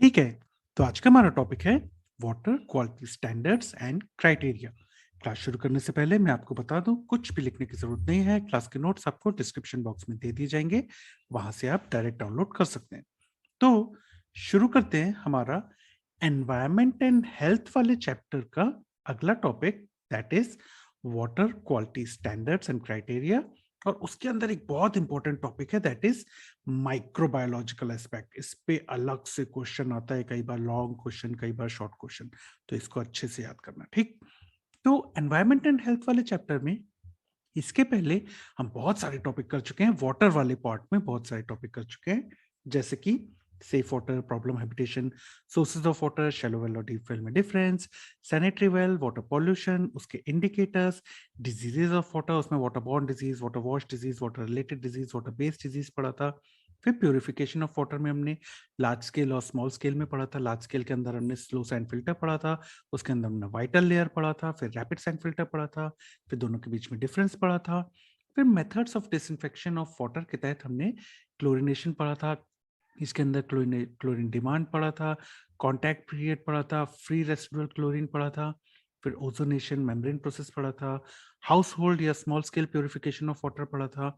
ठीक है। तो आज का हमारा टॉपिक है water quality standards and criteria. Class शुरू करने से पहले मैं आपको बता दूं, कुछ भी लिखने की जरूरत नहीं है। क्लास के नोट्स आपको डिस्क्रिप्शन बॉक्स में दे दिए जाएंगे, वहां से आप डायरेक्ट डाउनलोड कर सकते हैं। तो शुरू करते हैं हमारा एनवायरमेंट एंड हेल्थ वाले चैप्टर का अगला topic, that is water quality standards and criteria. और उसके अंदर एक बहुत इंपॉर्टेंट टॉपिक है, दैट इज माइक्रोबायोलॉजिकल एस्पेक्ट। इस पे अलग से क्वेश्चन आता है, कई बार लॉन्ग क्वेश्चन, कई बार शॉर्ट क्वेश्चन। तो इसको अच्छे से याद करना, ठीक। तो एनवायरमेंट एंड हेल्थ वाले चैप्टर में इसके पहले हम बहुत सारे टॉपिक कर चुके हैं। वाटर वाले पार्ट में बहुत सारे टॉपिक कर चुके हैं, जैसे कि safe water, problem habitation, sources of water, shallow well और डीप वेल में difference, sanitary well, water pollution, उसके इंडिकेटर्स, डिजीजेज ऑफ वाटर, उसमें water borne disease, water wash disease, water related disease, water based disease पढ़ा था। फिर purification of water में हमने large scale और स्मॉल स्केल में पढ़ा था। लार्ज स्केल के अंदर हमने स्लो सैंड फिल्टर पढ़ा था, उसके अंदर हमने वाइटल लेयर पढ़ा था, फिर रैपिड सैंड फिल्टर पढ़ा था, फिर दोनों के बीच में डिफरेंस पढ़ा था। फिर methods of disinfection of water के तहत हमने क्लोरिनेशन पढ़ा था, इसके अंदर क्लोरीन डिमांड पढ़ा था, कांटेक्ट पीरियड पढ़ा था, फ्री रेसिडुअल क्लोरीन पढ़ा था, फिर ओजोनेशन मेम्ब्रेन प्रोसेस पढ़ा था, हाउस होल्ड या small scale purification of water पढ़ा था,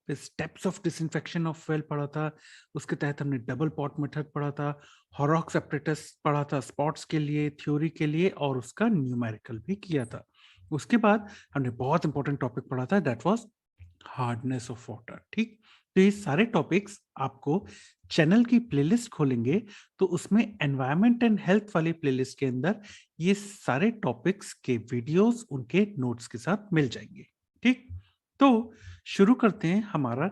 फिर steps of disinfection of well पढ़ा था, उसके तहत हमने डबल पॉट मेथड पढ़ा था, हॉरॉक्स एपरेटस पढ़ा था स्पॉट्स के लिए, थ्योरी के लिए, और उसका न्यूमेरिकल भी किया था। उसके बाद हमने बहुत इंपॉर्टेंट टॉपिक पढ़ा था, that was hardness of water, ठीक। तो ये सारे टॉपिक्स आपको चैनल की प्लेलिस्ट खोलेंगे तो उसमें एनवायरनमेंट एंड हेल्थ वाली प्लेलिस्ट के अंदर ये सारे टॉपिक्स के वीडियोस उनके नोट्स के साथ मिल जाएंगे, ठीक। तो शुरू करते हैं हमारा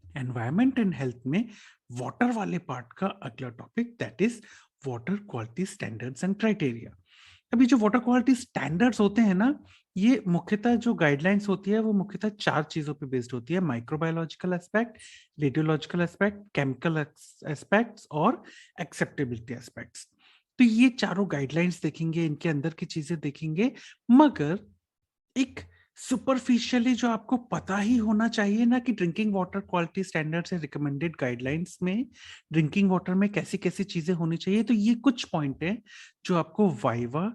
एनवायरनमेंट एंड हेल्थ में वाटर वाले पार्ट का अगला topic, that is water quality standards and criteria. अभी जो वाटर क्वालिटी स्टैंडर्ड्स होते हैं ना, ये मुख्यतः जो गाइडलाइंस होती है वो मुख्यतः चार चीजों पे बेस्ड होती है: microbiological aspect, radiological aspect, chemical aspects और एक्सेप्टेबिलिटी एस्पेक्ट्स। तो ये चारों गाइडलाइंस देखेंगे, इनके अंदर की चीजें देखेंगे। मगर एक सुपरफिशियली जो आपको पता ही होना चाहिए ना, कि drinking water quality standards and recommended guidelines में ड्रिंकिंग वाटर में कैसी कैसी चीजें होनी चाहिए। तो ये कुछ पॉइंट है जो आपको वाइवा,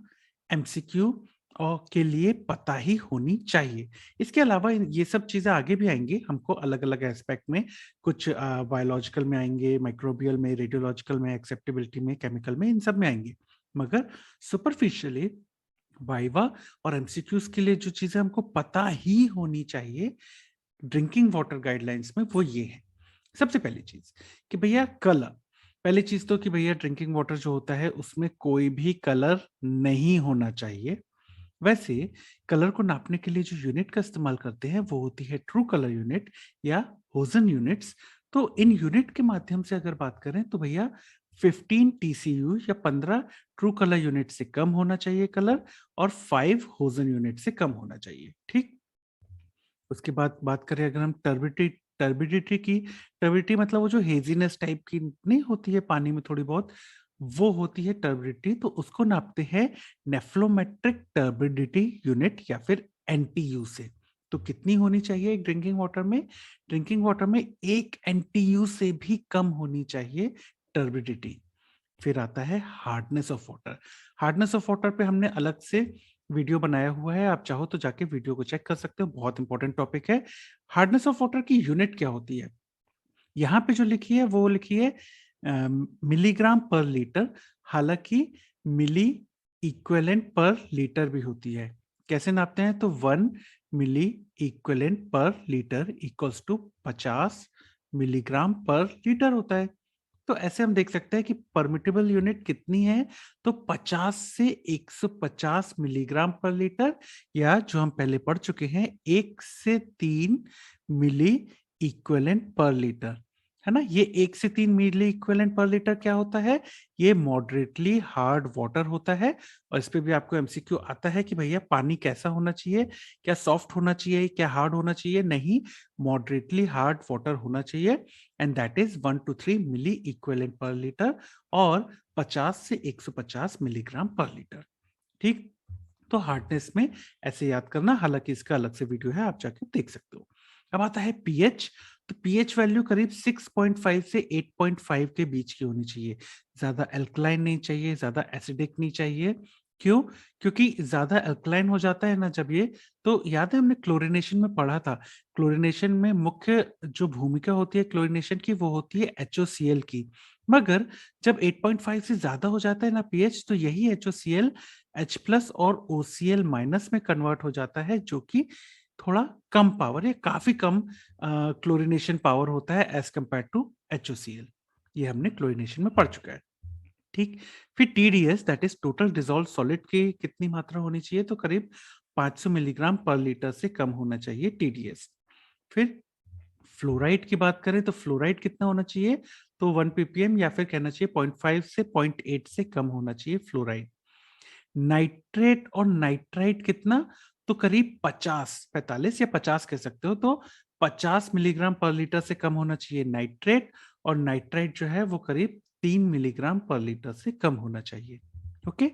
एमसीक्यू और के लिए पता ही होनी चाहिए। इसके अलावा ये सब चीजें आगे भी आएंगी हमको अलग अलग एस्पेक्ट में, कुछ बायोलॉजिकल में आएंगे, माइक्रोबियल में, रेडियोलॉजिकल में, एक्सेप्टेबिलिटी में, केमिकल में, इन सब में आएंगे। मगर सुपरफिशियली वाइवा और एमसीक्यूज के लिए जो चीजें हमको पता ही होनी चाहिए ड्रिंकिंग वाटर गाइडलाइंस में, वो ये है। सबसे पहली चीज कि भैया कलर, पहली चीज तो कि भैया ड्रिंकिंग वाटर जो होता है उसमें कोई भी कलर नहीं होना चाहिए। वैसे कलर को नापने के लिए जो यूनिट का इस्तेमाल करते हैं वो होती है ट्रू कलर यूनिट या होजन यूनिट्स। तो इन यूनिट के माध्यम से अगर बात करें तो भैया 15 टीसीयू या 15 ट्रू कलर यूनिट से कम होना चाहिए कलर, और 5 होजन यूनिट से कम होना चाहिए, ठीक। उसके बाद बात करें अगर हम टर्बिडिटी टर्बिडिटी की, टर्बिडिटी मतलब वो जो हेजीनेस टाइप की नहीं होती है पानी में थोड़ी बहुत, वो होती है टर्बिडिटी। तो उसको नापते हैं नेफ्लोमेट्रिक टर्बिडिटी यूनिट या फिर एनटीयू से। तो कितनी होनी चाहिए एक ड्रिंकिंग वाटर में? ड्रिंकिंग वाटर में 1 एनटीयू से भी कम होनी चाहिए टर्बिडिटी। फिर आता है hardness of water. Hardness of water पे हमने अलग से वीडियो बनाया हुआ है, आप चाहो तो जाके वीडियो को चेक कर सकते हो, बहुत इंपॉर्टेंट टॉपिक है। हार्डनेस ऑफ वाटर की यूनिट क्या होती है? यहाँ पे जो लिखी है वो लिखी है मिलीग्राम पर लीटर। हालांकि मिली इक्विवेलेंट पर लीटर भी होती है। कैसे नापते हैं? तो 1 मिली इक्विवेलेंट पर litre equals to 50 milligram per litre होता है। तो ऐसे हम देख सकते हैं कि परमिटेबल यूनिट कितनी है, तो 50 से 150 मिलीग्राम पर लीटर, या जो हम पहले पढ़ चुके हैं 1 से 3 मिली इक्विवेलेंट पर लीटर, है ना। ये 1 से 3 मिली इक्विवेलेंट पर लीटर क्या होता है? ये मॉडरेटली हार्ड वाटर होता है। और इस पे भी आपको एमसीक्यू आता है कि भैया पानी कैसा होना चाहिए, क्या सॉफ्ट होना चाहिए, क्या हार्ड होना चाहिए? नहीं, मॉडरेटली हार्ड वाटर होना चाहिए, and that is 1 to 3 milliequivalent पर लीटर, और 50 से 150 मिलीग्राम पर लीटर, ठीक। तो हार्डनेस में ऐसे याद करना, हालांकि इसका अलग से वीडियो है, आप जाके देख सकते हो। अब आता है पीएच। तो पीएच वैल्यू करीब 6.5 से 8.5 के बीच की होनी चाहिए। ज्यादा अल्कलाइन नहीं चाहिए, ज्यादा एसिडिक नहीं चाहिए। क्यों? क्योंकि ज्यादा अल्कलाइन हो जाता है ना जब ये, तो याद है हमने क्लोरीनेशन में पढ़ा था, क्लोरीनेशन में मुख्य जो भूमिका होती है क्लोरीनेशन की वो होती है HOCl की। मगर जब 8.5 से ज्यादा हो जाता है ना पीएच, तो यही HOCl H+ और OCl- में कन्वर्ट हो जाता है, जो कि थोड़ा कम पावर या काफी कम क्लोरीनेशन पावर होता है एज कंपेयर टू HOCl। ये हमने क्लोरीनेशन में पढ़ चुका है। ठीक। फिर TDS that is total dissolve solid की कितनी मात्रा होनी चाहिए? तो करीब 500 मिलीग्राम पर लीटर से कम होना चाहिए TDS। फिर फ्लोराइड की बात करें तो फ्लोराइड कितना होना चाहिए? तो 1 ppm या फिर कहना चाहिए 0.5 से 0.8 से कम होना चाहिए फ्लोराइड। नाइट्रेट और नाइट्राइट कितना? तो करीब 45 या 50 कह सकते हो, तो 50 मिलीग्राम पर लीटर से कम होना चाहिए नाइट्रेट, और नाइट्राइट जो है वो करीब 3 मिलीग्राम पर लीटर से कम होना चाहिए। ओके।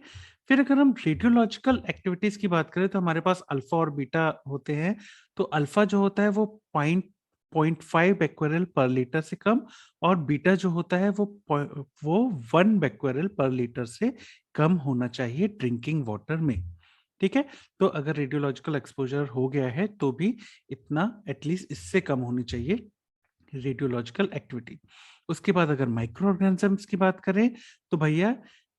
फिर अगर हम रेडियोलॉजिकल एक्टिविटीज की बात करें तो हमारे पास अल्फा और बीटा होते हैं। तो अल्फा जो होता है वो 0.5 becquerel पर लीटर से कम, और बीटा जो होता है वो 1 becquerel पर लीटर से कम होना चाहिए ड्रिंकिंग वाटर में। ठीक है। तो अगर रेडियोलॉजिकल एक्सपोजर हो गया है तो भी इतना एटलीस्ट इससे कम होनी चाहिए रेडियोलॉजिकल एक्टिविटी। उसके बाद अगर माइक्रो ऑर्गेनिजम्स की बात करें तो भैया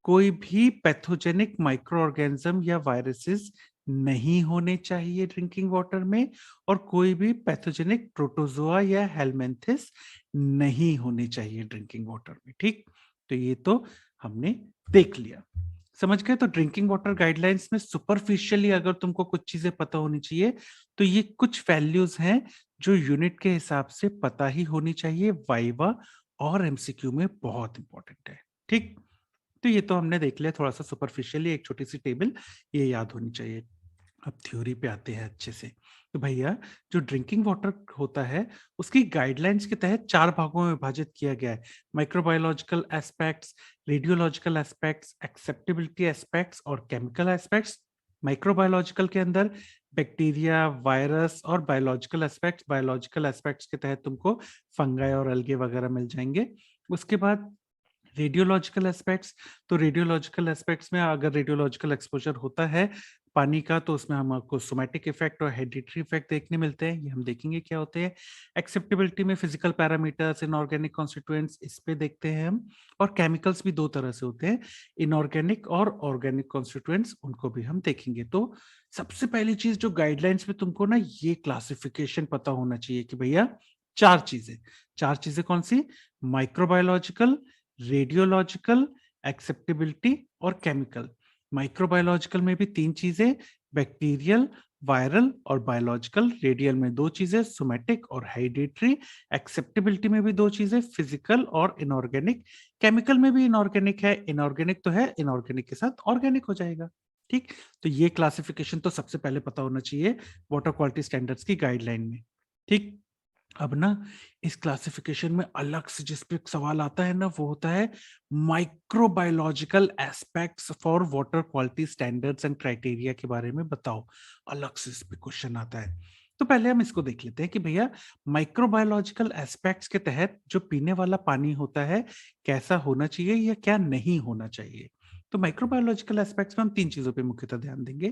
कोई भी पैथोजेनिक माइक्रो ऑर्गेनिज्म या वायरसेस नहीं होने चाहिए ड्रिंकिंग वाटर में, और कोई भी पैथोजेनिक प्रोटोजोआ या हेलमेंथिस नहीं होने चाहिए ड्रिंकिंग वाटर में। ठीक। तो ये तो हमने देख लिया, समझ गए। तो ड्रिंकिंग वाटर गाइडलाइंस में सुपरफिशियली अगर तुमको कुछ चीजें पता होनी चाहिए तो ये कुछ वैल्यूज हैं जो यूनिट के हिसाब से पता ही होनी चाहिए, वाइवा और एमसीक्यू में बहुत इंपॉर्टेंट है। ठीक। तो ये तो हमने देख लिया थोड़ा सा सुपरफिशियली, एक छोटी सी टेबल ये याद होनी चाहिए। अब थ्योरी पे आते हैं अच्छे से। तो भैया जो ड्रिंकिंग वाटर होता है उसकी गाइडलाइंस के तहत 4 भागों में विभाजित किया गया है। Microbiological aspects, radiological aspects, acceptability aspects और केमिकल एस्पेक्ट्स। माइक्रोबायोलॉजिकल के अंदर बैक्टीरिया, वायरस और बायोलॉजिकल एस्पेक्ट्स के तहत तुमको फंगाई और अलगे वगैरह मिल जाएंगे। उसके बाद रेडियोलॉजिकल एस्पेक्ट्स, तो रेडियोलॉजिकल एस्पेक्ट्स में अगर रेडियोलॉजिकल एक्सपोजर होता है पानी का तो उसमें हमको सोमैटिक इफेक्ट और हेरिडिटरी इफेक्ट देखने मिलते हैं, ये हम देखेंगे क्या होते हैं। एक्सेप्टेबिलिटी में फिजिकल पैरामीटर्स, इनऑर्गेनिक कॉन्स्टिट्यूएंट्स, इस पे देखते हैं हम। और केमिकल्स भी 2 तरह से होते हैं, इनऑर्गेनिक और ऑर्गेनिक कॉन्स्टिट्यूएंट्स, उनको भी हम देखेंगे। तो सबसे पहली चीज जो गाइडलाइंस में तुमको ना ये क्लासिफिकेशन पता होना चाहिए कि भैया 4 चीजें कौन सी? माइक्रोबायोलॉजिकल, रेडियोलॉजिकल, एक्सेप्टेबिलिटी और केमिकल। माइक्रोबायोलॉजिकल में भी 3 चीजें, बैक्टीरियल, वायरल और बायोलॉजिकल। रेडियल में 2 चीजें, सोमैटिक और हेरिडिटरी। एक्सेप्टेबिलिटी में भी 2 चीजें, फिजिकल और इनऑर्गेनिक। केमिकल में भी इनऑर्गेनिक है, इनऑर्गेनिक तो है, इनऑर्गेनिक के साथ ऑर्गेनिक हो जाएगा। ठीक। तो ये क्लासिफिकेशन तो सबसे पहले पता होना चाहिए वाटर क्वालिटी स्टैंडर्ड्स की गाइडलाइन में। ठीक। अब ना इस क्लासिफिकेशन में अलग से जिस पे सवाल आता है ना वो होता है microbiological aspects for water quality standards and criteria के बारे में बताओ। अलग से इस पे क्वेश्चन आता है। तो पहले हम इसको देख लेते हैं कि भैया माइक्रोबायोलॉजिकल एस्पेक्ट्स के तहत जो पीने वाला पानी होता है कैसा होना चाहिए या क्या नहीं होना चाहिए। तो माइक्रोबायोलॉजिकल एस्पेक्ट्स में हम 3 चीजों पे मुख्यतः ध्यान देंगे।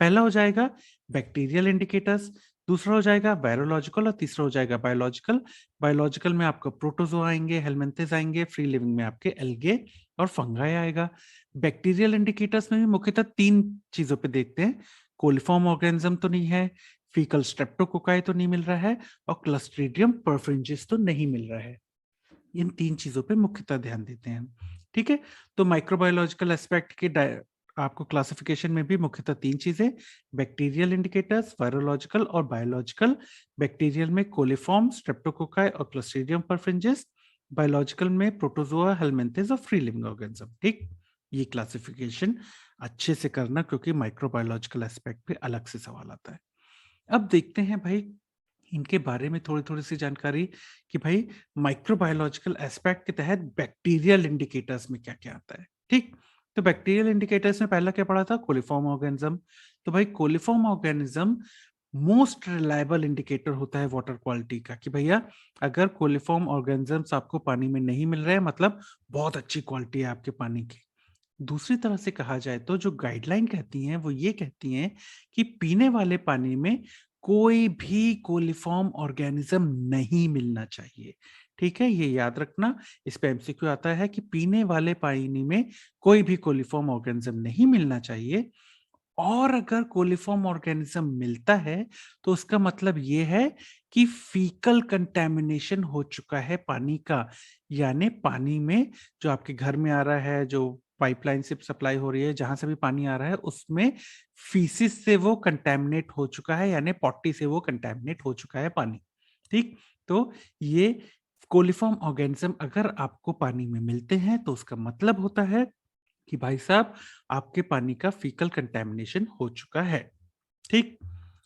पहला हो जाएगा बैक्टीरियल इंडिकेटर्स, दूसरा हो जाएगा वायरोलॉजिकल और तीसरा हो जाएगा बायोलॉजिकल। बायोलॉजिकल में आपका प्रोटोजोआ आएंगे, हेलमिंथेस आएंगे, फ्री लिविंग में आपके एल्गे और फंगाई आएगा। बैक्टीरियल इंडिकेटर्स में भी मुख्यतः 3 चीजों पे देखते हैं, कोलिफॉर्म ऑर्गेनिज्म तो नहीं है, फीकल स्ट्रेप्टोकोकाई तो नहीं मिल रहा है, और क्लस्ट्रीडियम परफ्रिंजिस तो नहीं मिल रहा है। इन 3 चीजों पे मुख्यतः ध्यान देते हैं हम। ठीक है। तो माइक्रोबायोलॉजिकल एस्पेक्ट के आपको क्लासिफिकेशन में भी मुख्यतः 3 चीजें, बैक्टीरियल इंडिकेटर्स, वायरोलॉजिकल और बायोलॉजिकल। बैक्टीरियल में कोलिफॉर्म, स्ट्रेप्टोकोकाई और क्लस्ट्रीडियम परफ्रिंजिस। बायोलॉजिकल में प्रोटोजोआ, हेलमिंथेस और फ्री लिविंग ऑर्गेनिज्म। ठीक। ये क्लासिफिकेशन अच्छे से करना क्योंकि माइक्रोबायोलॉजिकल एस्पेक्ट पे अलग से सवाल आता है। अब देखते हैं भाई इनके बारे में थोड़ी थोड़ी सी जानकारी कि भाई माइक्रोबायोलॉजिकल एस्पेक्ट के तहत बैक्टीरियल इंडिकेटर्स में क्या क्या आता है। ठीक। तो बैक्टीरियल इंडिकेटर्स में पहला क्या पढ़ा था? Coliform organism. तो भाई coliform organism most reliable indicator होता है वाटर क्वालिटी का कि भैया अगर कोलिफॉर्म ऑर्गेनिजम्स आपको पानी में नहीं मिल रहे हैं मतलब बहुत अच्छी क्वालिटी है आपके पानी की। दूसरी तरह से कहा जाए तो जो गाइडलाइन कहती हैं वो ये कहती हैं कि पीने वाले पानी में कोई भी कोलिफॉर्म ऑर्गेनिज्म नहीं मिलना चाहिए। ठीक है, ये याद रखना। इस पे एमसीक्यू आता है कि पीने वाले पानी में कोई भी कोलिफॉर्म ऑर्गेनिज्म नहीं मिलना चाहिए, और अगर कोलिफॉर्म ऑर्गेनिज्म मिलता है तो उसका मतलब ये है कि फीकल कंटेमिनेशन हो चुका है पानी का। यानी पानी में जो आपके घर में आ रहा है, जो पाइपलाइन से सप्लाई हो रही है, जहां से भी पानी आ रहा है, उसमें फीसिस से वो कंटेमिनेट हो चुका है, यानी पॉटी से वो कंटेमिनेट हो चुका है पानी। ठीक, तो ये कोलिफॉर्म ऑर्गेनिज्म अगर आपको पानी में मिलते हैं तो उसका मतलब होता है कि भाई साहब आपके पानी का फीकल कंटेमिनेशन हो चुका है। ठीक,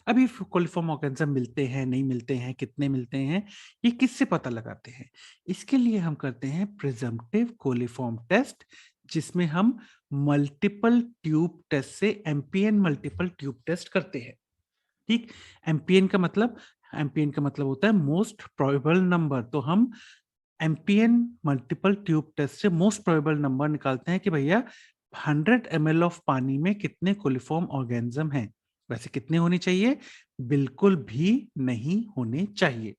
अभी कोलिफॉर्म ऑर्गेनिज्म मिलते हैं नहीं मिलते हैं, कितने मिलते हैं, ये किससे पता लगाते हैं? इसके लिए हम करते हैं प्रिजम्पटिव कोलिफॉर्म टेस्ट, जिसमें हम मल्टीपल ट्यूब टेस्ट से एमपीएन मल्टीपल ट्यूब टेस्ट करते हैं। ठीक, एमपीएन का मतलब, एमपीएन का मतलब होता है मोस्ट प्रोबेबल नंबर। तो हम एमपीएन मल्टीपल ट्यूब टेस्ट से मोस्ट प्रोबेबल नंबर निकालते हैं कि भैया 100 ml ऑफ पानी में कितने कोलिफॉर्म ऑर्गेनिज्म हैं। वैसे कितने होने चाहिए? बिल्कुल भी नहीं होने चाहिए।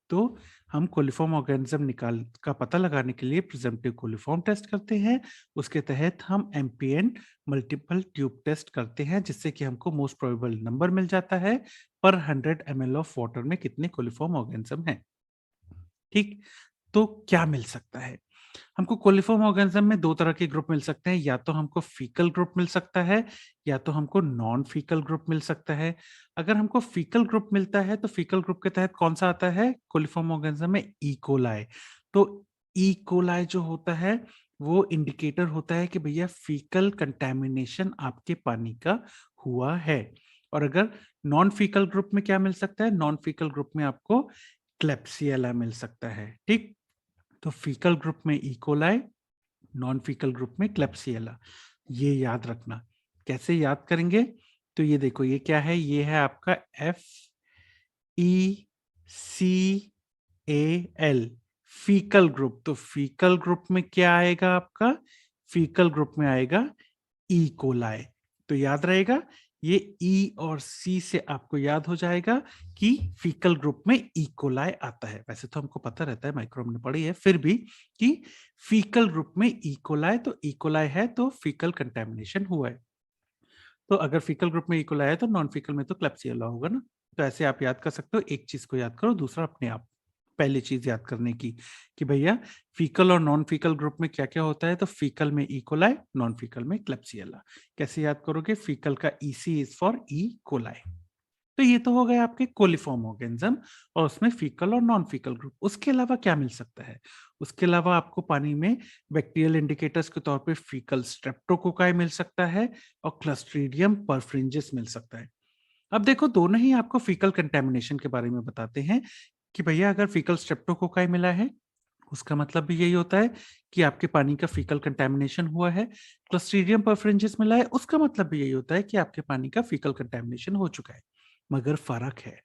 तो हम कोलिफॉर्म ऑर्गेनिज्म निकाल का पता लगाने के लिए प्रिजम्पटिव कोलिफॉर्म टेस्ट करते हैं। उसके तहत हम एमपीएन मल्टीपल ट्यूब टेस्ट करते हैं, जिससे कि हमको मोस्ट प्रोबेबल नंबर मिल जाता है पर 100 ml ऑफ वाटर में कितने कोलिफॉर्म ऑर्गेनिज्म हैं। ठीक, तो क्या मिल सकता है? हमको कोलिफॉर्म ऑर्गेनिज्म में 2 तरह के ग्रुप मिल सकते हैं, या तो हमको फीकल ग्रुप मिल सकता है, या तो हमको नॉन फीकल ग्रुप मिल सकता है। अगर हमको फीकल ग्रुप मिलता है, तो फीकल ग्रुप के तहत कौन-सा आता है? कोलिफॉर्म ऑर्गेनिज्म में ई कोलाई। तो ई कोलाई जो होता है, वो इंडिकेटर होता है कि भैया फीकल कंटैमिनेशन आपके पानी का हुआ है। और अगर नॉन फीकल ग्रुप में क्या मिल सकता है? नॉन फीकल ग्रुप में आपको क्लेब्सिएला मिल सकता है। ठीक? तो फीकल ग्रुप में इकोलाई, नॉन फीकल ग्रुप में क्लेब्सिएला। ये याद रखना। कैसे याद करेंगे? तो ये देखो, ये क्या है? ये है आपका FeCal, फीकल ग्रुप। तो फीकल ग्रुप में क्या आएगा आपका? फीकल ग्रुप में आएगा ई कोलाई। तो याद रहेगा, ये ई और सी से आपको याद हो जाएगा कि फीकल ग्रुप में ई कोलाई आता है। वैसे तो हमको पता रहता है, माइक्रो हमने पढ़ी है, फिर भी कि फीकल ग्रुप में ई कोलाई, तो ई कोलाई है तो फीकल कंटेमिनेशन हुआ है। तो अगर फीकल ग्रुप में ई कोलाई है तो नॉन फीकल में तो क्लेब्सिएला होगा ना। तो ऐसे आप याद कर सकते हो, एक चीज को याद करो, दूसरा अपने आप। पहली चीज याद करने की कि भैया फीकल और नॉन फीकल ग्रुप में क्या क्या होता है, तो फीकल में ई कोलाई, नॉन फीकल में क्लेब्सिएला। कैसे याद करोगे? फीकल का EC is for E coli. तो ये तो हो गए आपके कोलिफॉर्म ऑर्गेनिज्म, और उसमें फीकल और नॉन फीकल ग्रुप। उसके अलावा क्या मिल सकता है? उसके अलावा आपको पानी में बैक्टीरियल इंडिकेटर्स के तौर पे फीकल स्ट्रेप्टोकोकाई मिल सकता है और क्लस्ट्रीडियम परफ्रिंजिस मिल सकता है। अब देखो, दोनों ही आपको फीकल कंटेमिनेशन के बारे में बताते हैं कि भैया अगर फीकल स्ट्रेप्टोकोकाई मिला है, उसका मतलब भी यही होता है कि आपके पानी का फीकल कंटेमिनेशन हुआ है। क्लस्ट्रीडियम परफ्रिंजिस मिला है, उसका मतलब भी यही होता है कि आपके पानी का फीकल कंटेमिनेशन हो चुका है। मगर फर्क है,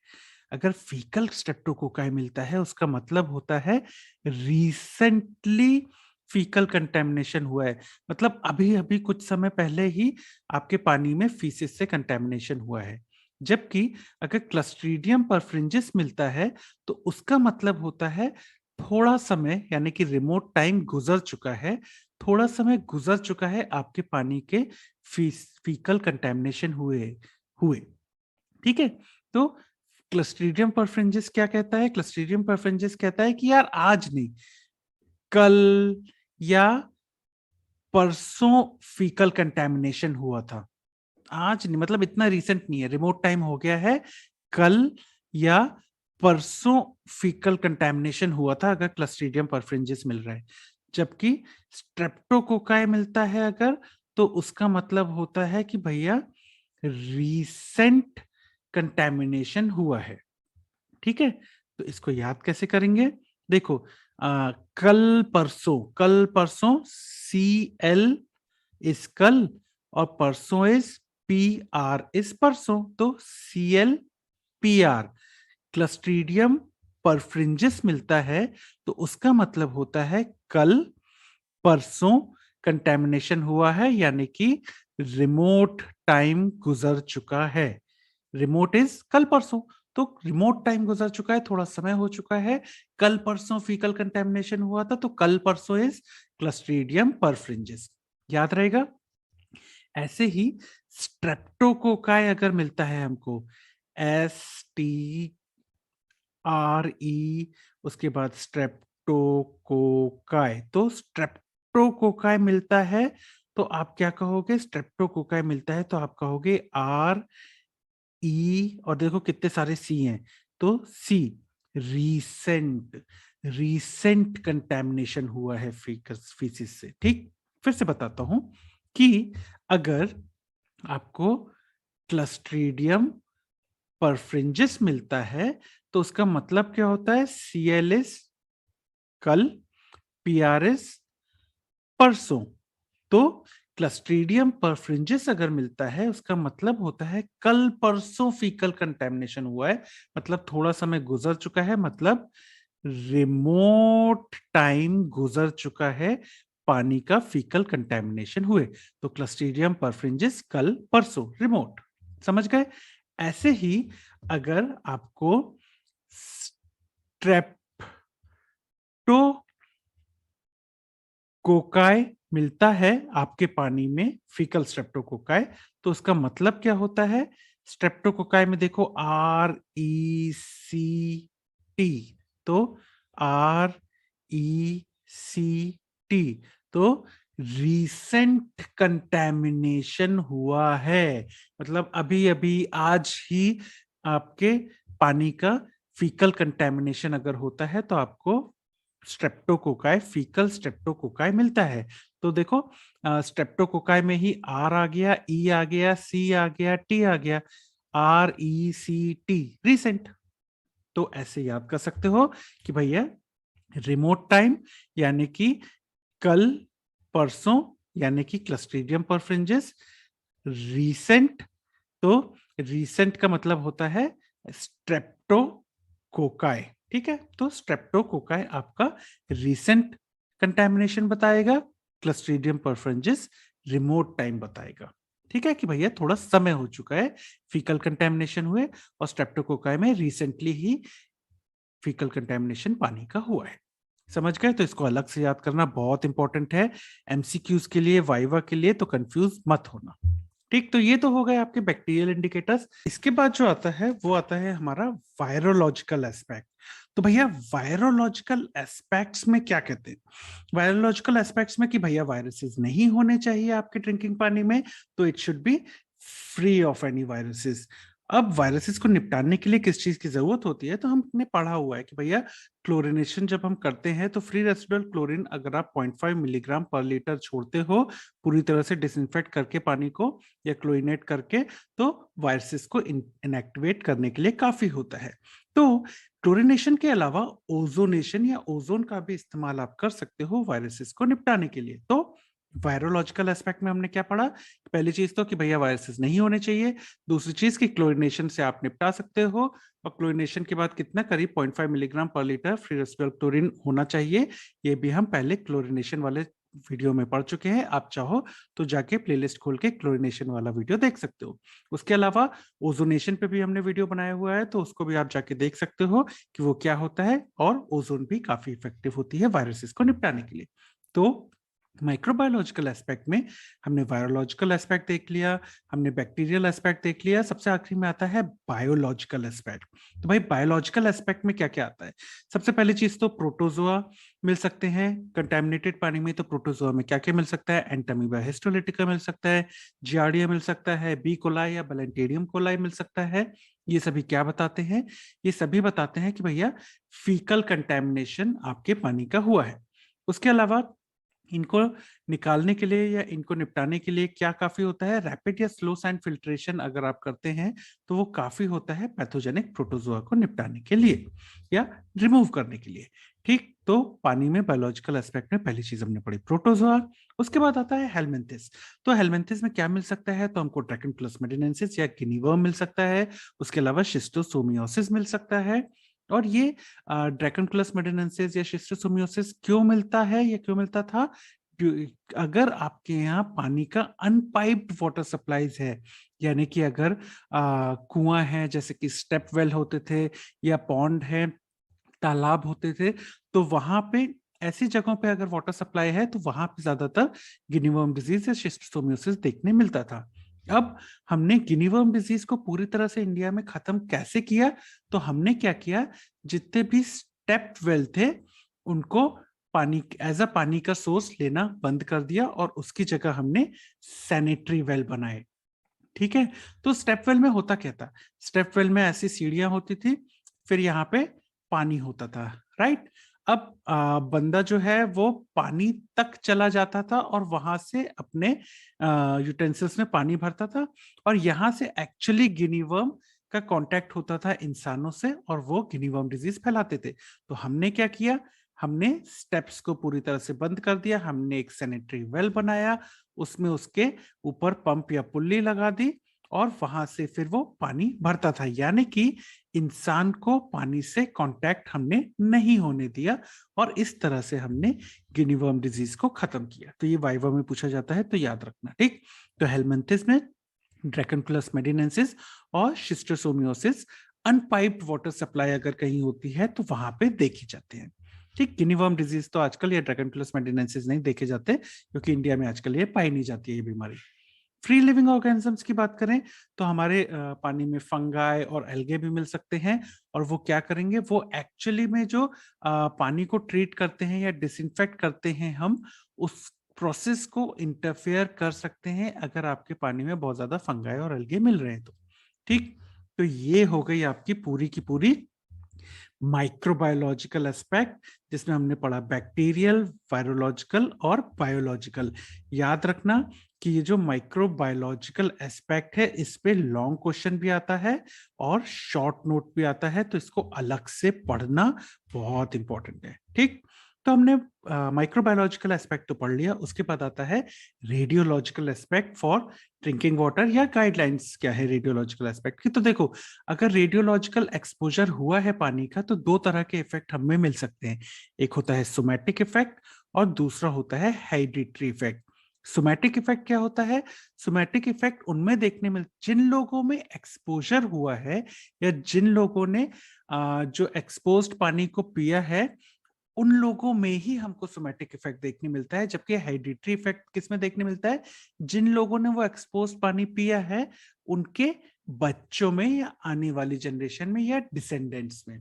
अगर फीकल स्ट्रेप्टोकोकाई मिलता है, उसका मतलब होता है रिसेंटली फीकल कंटेमिनेशन हुआ है। मतलब अभी-अभी कुछ समय पहले ही आपके पानी में फीसिस से कंटेमिनेशन हुआ है। जबकि अगर क्लस्ट्रीडियम परफ्रिंजिस मिलता है, तो उसका मतलब होता है थोड़ा समय, यानी कि रिमोट टाइम गुजर चुका है, थोड़ा समय गुजर चुका है आपके पानी के फीकल कंटेमिनेशन हुए हुए। ठीक है? तो क्लस्ट्रीडियम परफ्रिंजिस क्या कहता है? क्लस्ट्रीडियम परफ्रिंजिस कहता है कि यार आज नहीं, कल या परसों फीकल कंटेमिनेशन हुआ था। आज नहीं, मतलब इतना रिसेंट नहीं है, रिमोट टाइम हो गया है, कल या परसों फीकल कंटेमिनेशन हुआ था अगर क्लस्ट्रीडियम परफ्रिंजिस मिल रहा है। जबकि स्ट्रेप्टोकोकाई मिलता है अगर, तो उसका मतलब होता है कि भैया रीसेंट कंटेमिनेशन हुआ है। ठीक है? तो इसको याद कैसे करेंगे? देखो, कल परसों CL इज कल, और परसों इज PR इज परसों। तो CL PR क्लस्ट्रीडियम परफ्रिंजिस मिलता है तो उसका मतलब होता है कल परसों कंटेमिनेशन हुआ है, यानी कि रिमोट टाइम गुजर चुका है। रिमोट इज कल परसों, तो रिमोट टाइम गुजर चुका है, थोड़ा समय हो चुका है। कल परसों फीकल कंटेमिनेशन हुआ था, तो कल परसों इज क्लस्ट्रीडियम परफ्रिंजिस। याद रहेगा। ऐसे ही स्ट्रेप्टोकोकाई अगर मिलता है हमको, STRE, उसके बाद स्ट्रेप्टोकोकाई, तो स्ट्रेप्टोकोकाई मिलता है तो आप क्या कहोगे? स्ट्रेप्टोकोकाई मिलता है तो आप कहोगे RE, और देखो कितने सारे सी हैं, तो सी, रीसेंट। रीसेंट कंटेमिनेशन हुआ है फीसिस से। ठीक, फिर से बताता हूं कि अगर आपको क्लस्ट्रीडियम परफ्रिंजिस मिलता है तो उसका मतलब क्या होता है? CLS कल, PRS परसों। तो क्लस्ट्रीडियम परफ्रिंजिस अगर मिलता है उसका मतलब होता है कल परसों फीकल कंटेमिनेशन हुआ है, मतलब थोड़ा समय गुजर चुका है, मतलब रिमोट टाइम गुजर चुका है पानी का फीकल कंटेमिनेशन हुए। तो क्लस्ट्रीडियम परफ्रिंजिस कल परसों, रिमोट। समझ गए। ऐसे ही अगर आपको स्ट्रेप्टोकोकाई मिलता है आपके पानी में, फीकल स्ट्रेप्टोकोकाई, तो उसका मतलब क्या होता है? स्ट्रेप्टोकोकाई में देखो RECT, तो RECT, तो रीसेंट कंटेमिनेशन हुआ है, मतलब अभी अभी आज ही आपके पानी का फीकल कंटेमिनेशन अगर होता है तो आपको स्ट्रेप्टोकोकाई, फीकल स्ट्रेप्टोकोकाई मिलता है। तो देखो स्ट्रेप्टोकोकाई में ही R आ गया, E आ गया, C आ गया, T आ गया, RECT, रीसेंट। तो ऐसे याद कर सकते हो कि भैया रिमोट टाइम यानी कि कल परसों, यानी कि क्लस्ट्रीडियम परफ्रिंजिस। रीसेंट, तो रीसेंट का मतलब होता है स्ट्रेप्टोकोकाई। ठीक है, तो स्ट्रेप्टोकोकाई आपका रीसेंट कंटेमिनेशन बताएगा, क्लस्ट्रीडियम परफ्रिंजिस रिमोट टाइम बताएगा। ठीक है कि भैया थोड़ा समय हो चुका है फीकल कंटेमिनेशन हुए, और स्ट्रेप्टोकोकाई में रिसेंटली ही फीकल कंटेमिनेशन पानी का हुआ है। समझ गए। तो इसको अलग से याद करना बहुत इंपॉर्टेंट है, एमसीक्यूज के लिए, वाइवा के लिए, तो कंफ्यूज मत होना। ठीक, तो ये तो हो गए आपके बैक्टीरियल इंडिकेटर्स। इसके बाद जो आता है वो आता है हमारा वायरोलॉजिकल एस्पेक्ट। तो भैया वायरोलॉजिकल एस्पेक्ट्स में क्या कहते हैं? वायरोलॉजिकल एस्पेक्ट्स में कि भैया वायरसेस नहीं होने चाहिए आपके ड्रिंकिंग पानी में, तो it should be free of any viruses. अब वायरसेस को निपटाने के लिए किस चीज की जरूरत होती है? तो हमने पढ़ा हुआ है कि भैया क्लोरिनेशन जब हम करते हैं तो फ्री रेसिडुअल क्लोरीन अगर आप 0.5 मिलीग्राम पर लीटर छोड़ते हो पूरी तरह से डिसइंफेक्ट करके पानी को या क्लोरिनेट करके, तो वायरसेस को इनएक्टिवेट करने के लिए काफी होता है। तो क्लोरिनेशन के अलावा ओजोनेशन या ओजोन का भी इस्तेमाल आप कर सकते हो वायरसेस को निपटाने के लिए। तो वायरोलॉजिकल एस्पेक्ट में हमने क्या पढ़ा? पहली चीज तो कि भैया वायरसेस नहीं होने चाहिए, दूसरी चीज कि क्लोरिनेशन से आप निपटा सकते हो, और क्लोरिनेशन के बाद कितना, करीब 0.5 milligram per litre free residual chlorine होना चाहिए। ये भी हम पहले क्लोरिनेशन वाले वीडियो में पढ़ चुके हैं, आप चाहो तो जाके प्लेलिस्ट खोल के क्लोरिनेशन वाला वीडियो देख सकते हो। उसके अलावा ओजोनेशन पे भी हमने वीडियो बनाया हुआ है, तो उसको भी आप जाके देख सकते हो कि वो क्या होता है, और ओजोन भी काफी इफेक्टिव होती है वायरसेस को निपटाने के लिए। तो माइक्रोबायोलॉजिकल एस्पेक्ट में हमने वायरोलॉजिकल एस्पेक्ट देख लिया, हमने बैक्टीरियल एस्पेक्ट देख लिया, सबसे आखिरी में आता है बायोलॉजिकल एस्पेक्ट। तो भाई बायोलॉजिकल एस्पेक्ट में क्या क्या आता है? सबसे पहली चीज तो प्रोटोजोआ मिल सकते हैं कंटेमिनेटेड पानी में। तो प्रोटोजोआ में क्या क्या मिल सकता है? एंटामीबा हिस्टोलिटिका मिल सकता है, जियार्डिया मिल सकता है, बी कोलाई या बैलेंटेरियम कोलाई मिल सकता है। ये सभी क्या बताते हैं? ये सभी बताते हैं कि भैया फीकल कंटेमिनेशन आपके पानी का हुआ है। उसके अलावा इनको निकालने के लिए या इनको निपटाने के लिए क्या काफी होता है? रैपिड या स्लो सैंड फिल्ट्रेशन अगर आप करते हैं तो वो काफी होता है पैथोजेनिक प्रोटोजोआ को निपटाने के लिए या रिमूव करने के लिए। ठीक, तो पानी में बायोलॉजिकल एस्पेक्ट में पहली चीज हमने पढ़ी प्रोटोजोआ। उसके बाद आता है हेलमिंथिस। तो हेलमिंथिस में क्या मिल सकता है? तो हमको ड्रैकनकुलस मेडिनेंसिस या गिनी वर्म मिल सकता है। उसके अलावा शिस्टोसोमियोसिस मिल सकता है। और ये ड्रैकनकुलस मेडिनेंसिस या शिस्टोसोमियोसिस क्यों मिलता है या क्यों मिलता था? अगर आपके यहाँ पानी का अनपाइप्ड वाटर सप्लाईज है, यानी कि अगर कुआं है, जैसे कि स्टेप वेल होते थे या पॉन्ड है, तालाब होते थे, तो वहां पे ऐसी जगहों पे अगर वाटर सप्लाई है तो वहां पे ज्यादातर गिनी वर्म डिजीज या शिस्टोसोमियोसिस देखने मिलता था। अब हमने गिनी वर्म डिजीज को पूरी तरह से इंडिया में खत्म कैसे किया? तो हमने क्या किया, जितने भी स्टेप वेल थे उनको पानी एज अ पानी का सोर्स लेना बंद कर दिया और उसकी जगह हमने सैनिटरी वेल बनाए। ठीक है, तो स्टेप वेल में होता क्या था? स्टेप वेल में ऐसी सीढ़ियां होती थी, फिर यहाँ पे पानी होता था, राइट? अब बंदा जो है वो पानी तक चला जाता था और वहां से अपने यूटेंसिल्स में पानी भरता था, और यहाँ से एक्चुअली गिनी वर्म का कांटेक्ट होता था इंसानों से और वो गिनी वर्म डिजीज फैलाते थे। तो हमने क्या किया, हमने स्टेप्स को पूरी तरह से बंद कर दिया, हमने एक सैनिटरी वेल बनाया, उसमें उसके ऊपर पंप या पुल्ली लगा दी और वहां से फिर वो पानी भरता था, यानी कि इंसान को पानी से कांटेक्ट हमने नहीं होने दिया, और इस तरह से हमने गिनी वर्म डिजीज को खत्म किया। तो ये वाइवा में पूछा जाता है, तो याद रखना। ठीक, तो हेलमिंथिस में ड्रैकनकुलस मेडिनेंसिस और शिस्टोसोमियोसिस अनपाइप्ड वाटर सप्लाई अगर कहीं होती है तो वहां पे देखे जाते हैं। ठीक, गिनी वर्म डिजीज तो आजकल ये ड्रैकनकुलस मेडिनेंसिस नहीं देखे जाते, क्योंकि इंडिया में आजकल ये पाई नहीं जाती है ये बीमारी। फ्री लिविंग ऑर्गेनिजम्स की बात करें तो हमारे पानी में फंगाई और एल्गे भी मिल सकते हैं, और वो क्या करेंगे, वो एक्चुअली में जो पानी को ट्रीट करते हैं या डिसइंफेक्ट करते हैं, हम उस प्रोसेस को इंटरफेयर कर सकते हैं अगर आपके पानी में बहुत ज्यादा फंगाई और एल्गे मिल रहे हैं तो। ठीक, तो ये हो गई आपकी पूरी की पूरी माइक्रोबायोलॉजिकल एस्पेक्ट, जिसमें हमने पढ़ा बैक्टीरियल, वायरोलॉजिकल और बायोलॉजिकल। याद रखना कि ये जो माइक्रोबायोलॉजिकल एस्पेक्ट है, इस पे लॉन्ग क्वेश्चन भी आता है और शॉर्ट नोट भी आता है, तो इसको अलग से पढ़ना बहुत इंपॉर्टेंट है। ठीक, तो हमने माइक्रोबायोलॉजिकल एस्पेक्ट तो पढ़ लिया। उसके बाद आता है radiological aspect for drinking water, या गाइडलाइंस क्या है रेडियोलॉजिकल एस्पेक्ट की। तो देखो, अगर रेडियोलॉजिकल एक्सपोजर हुआ है पानी का, तो दो तरह के इफेक्ट हमें मिल सकते हैं। एक होता है सोमैटिक इफेक्ट और दूसरा होता है हाइड्रेटरी इफेक्ट। सोमैटिक इफेक्ट क्या होता है? सोमैटिक इफेक्ट उनमें देखने में, जिन लोगों में एक्सपोजर हुआ है या जिन लोगों ने जो एक्सपोज्ड पानी को पिया है, उन लोगों में ही हमको सोमैटिक इफेक्ट देखने मिलता है। जबकि हाइड्रेटरी इफेक्ट किस में देखने मिलता है? जिन लोगों ने वो एक्सपोज पानी पिया है, उनके बच्चों में या आने वाली जनरेशन में या डिसेंडेंट्स में।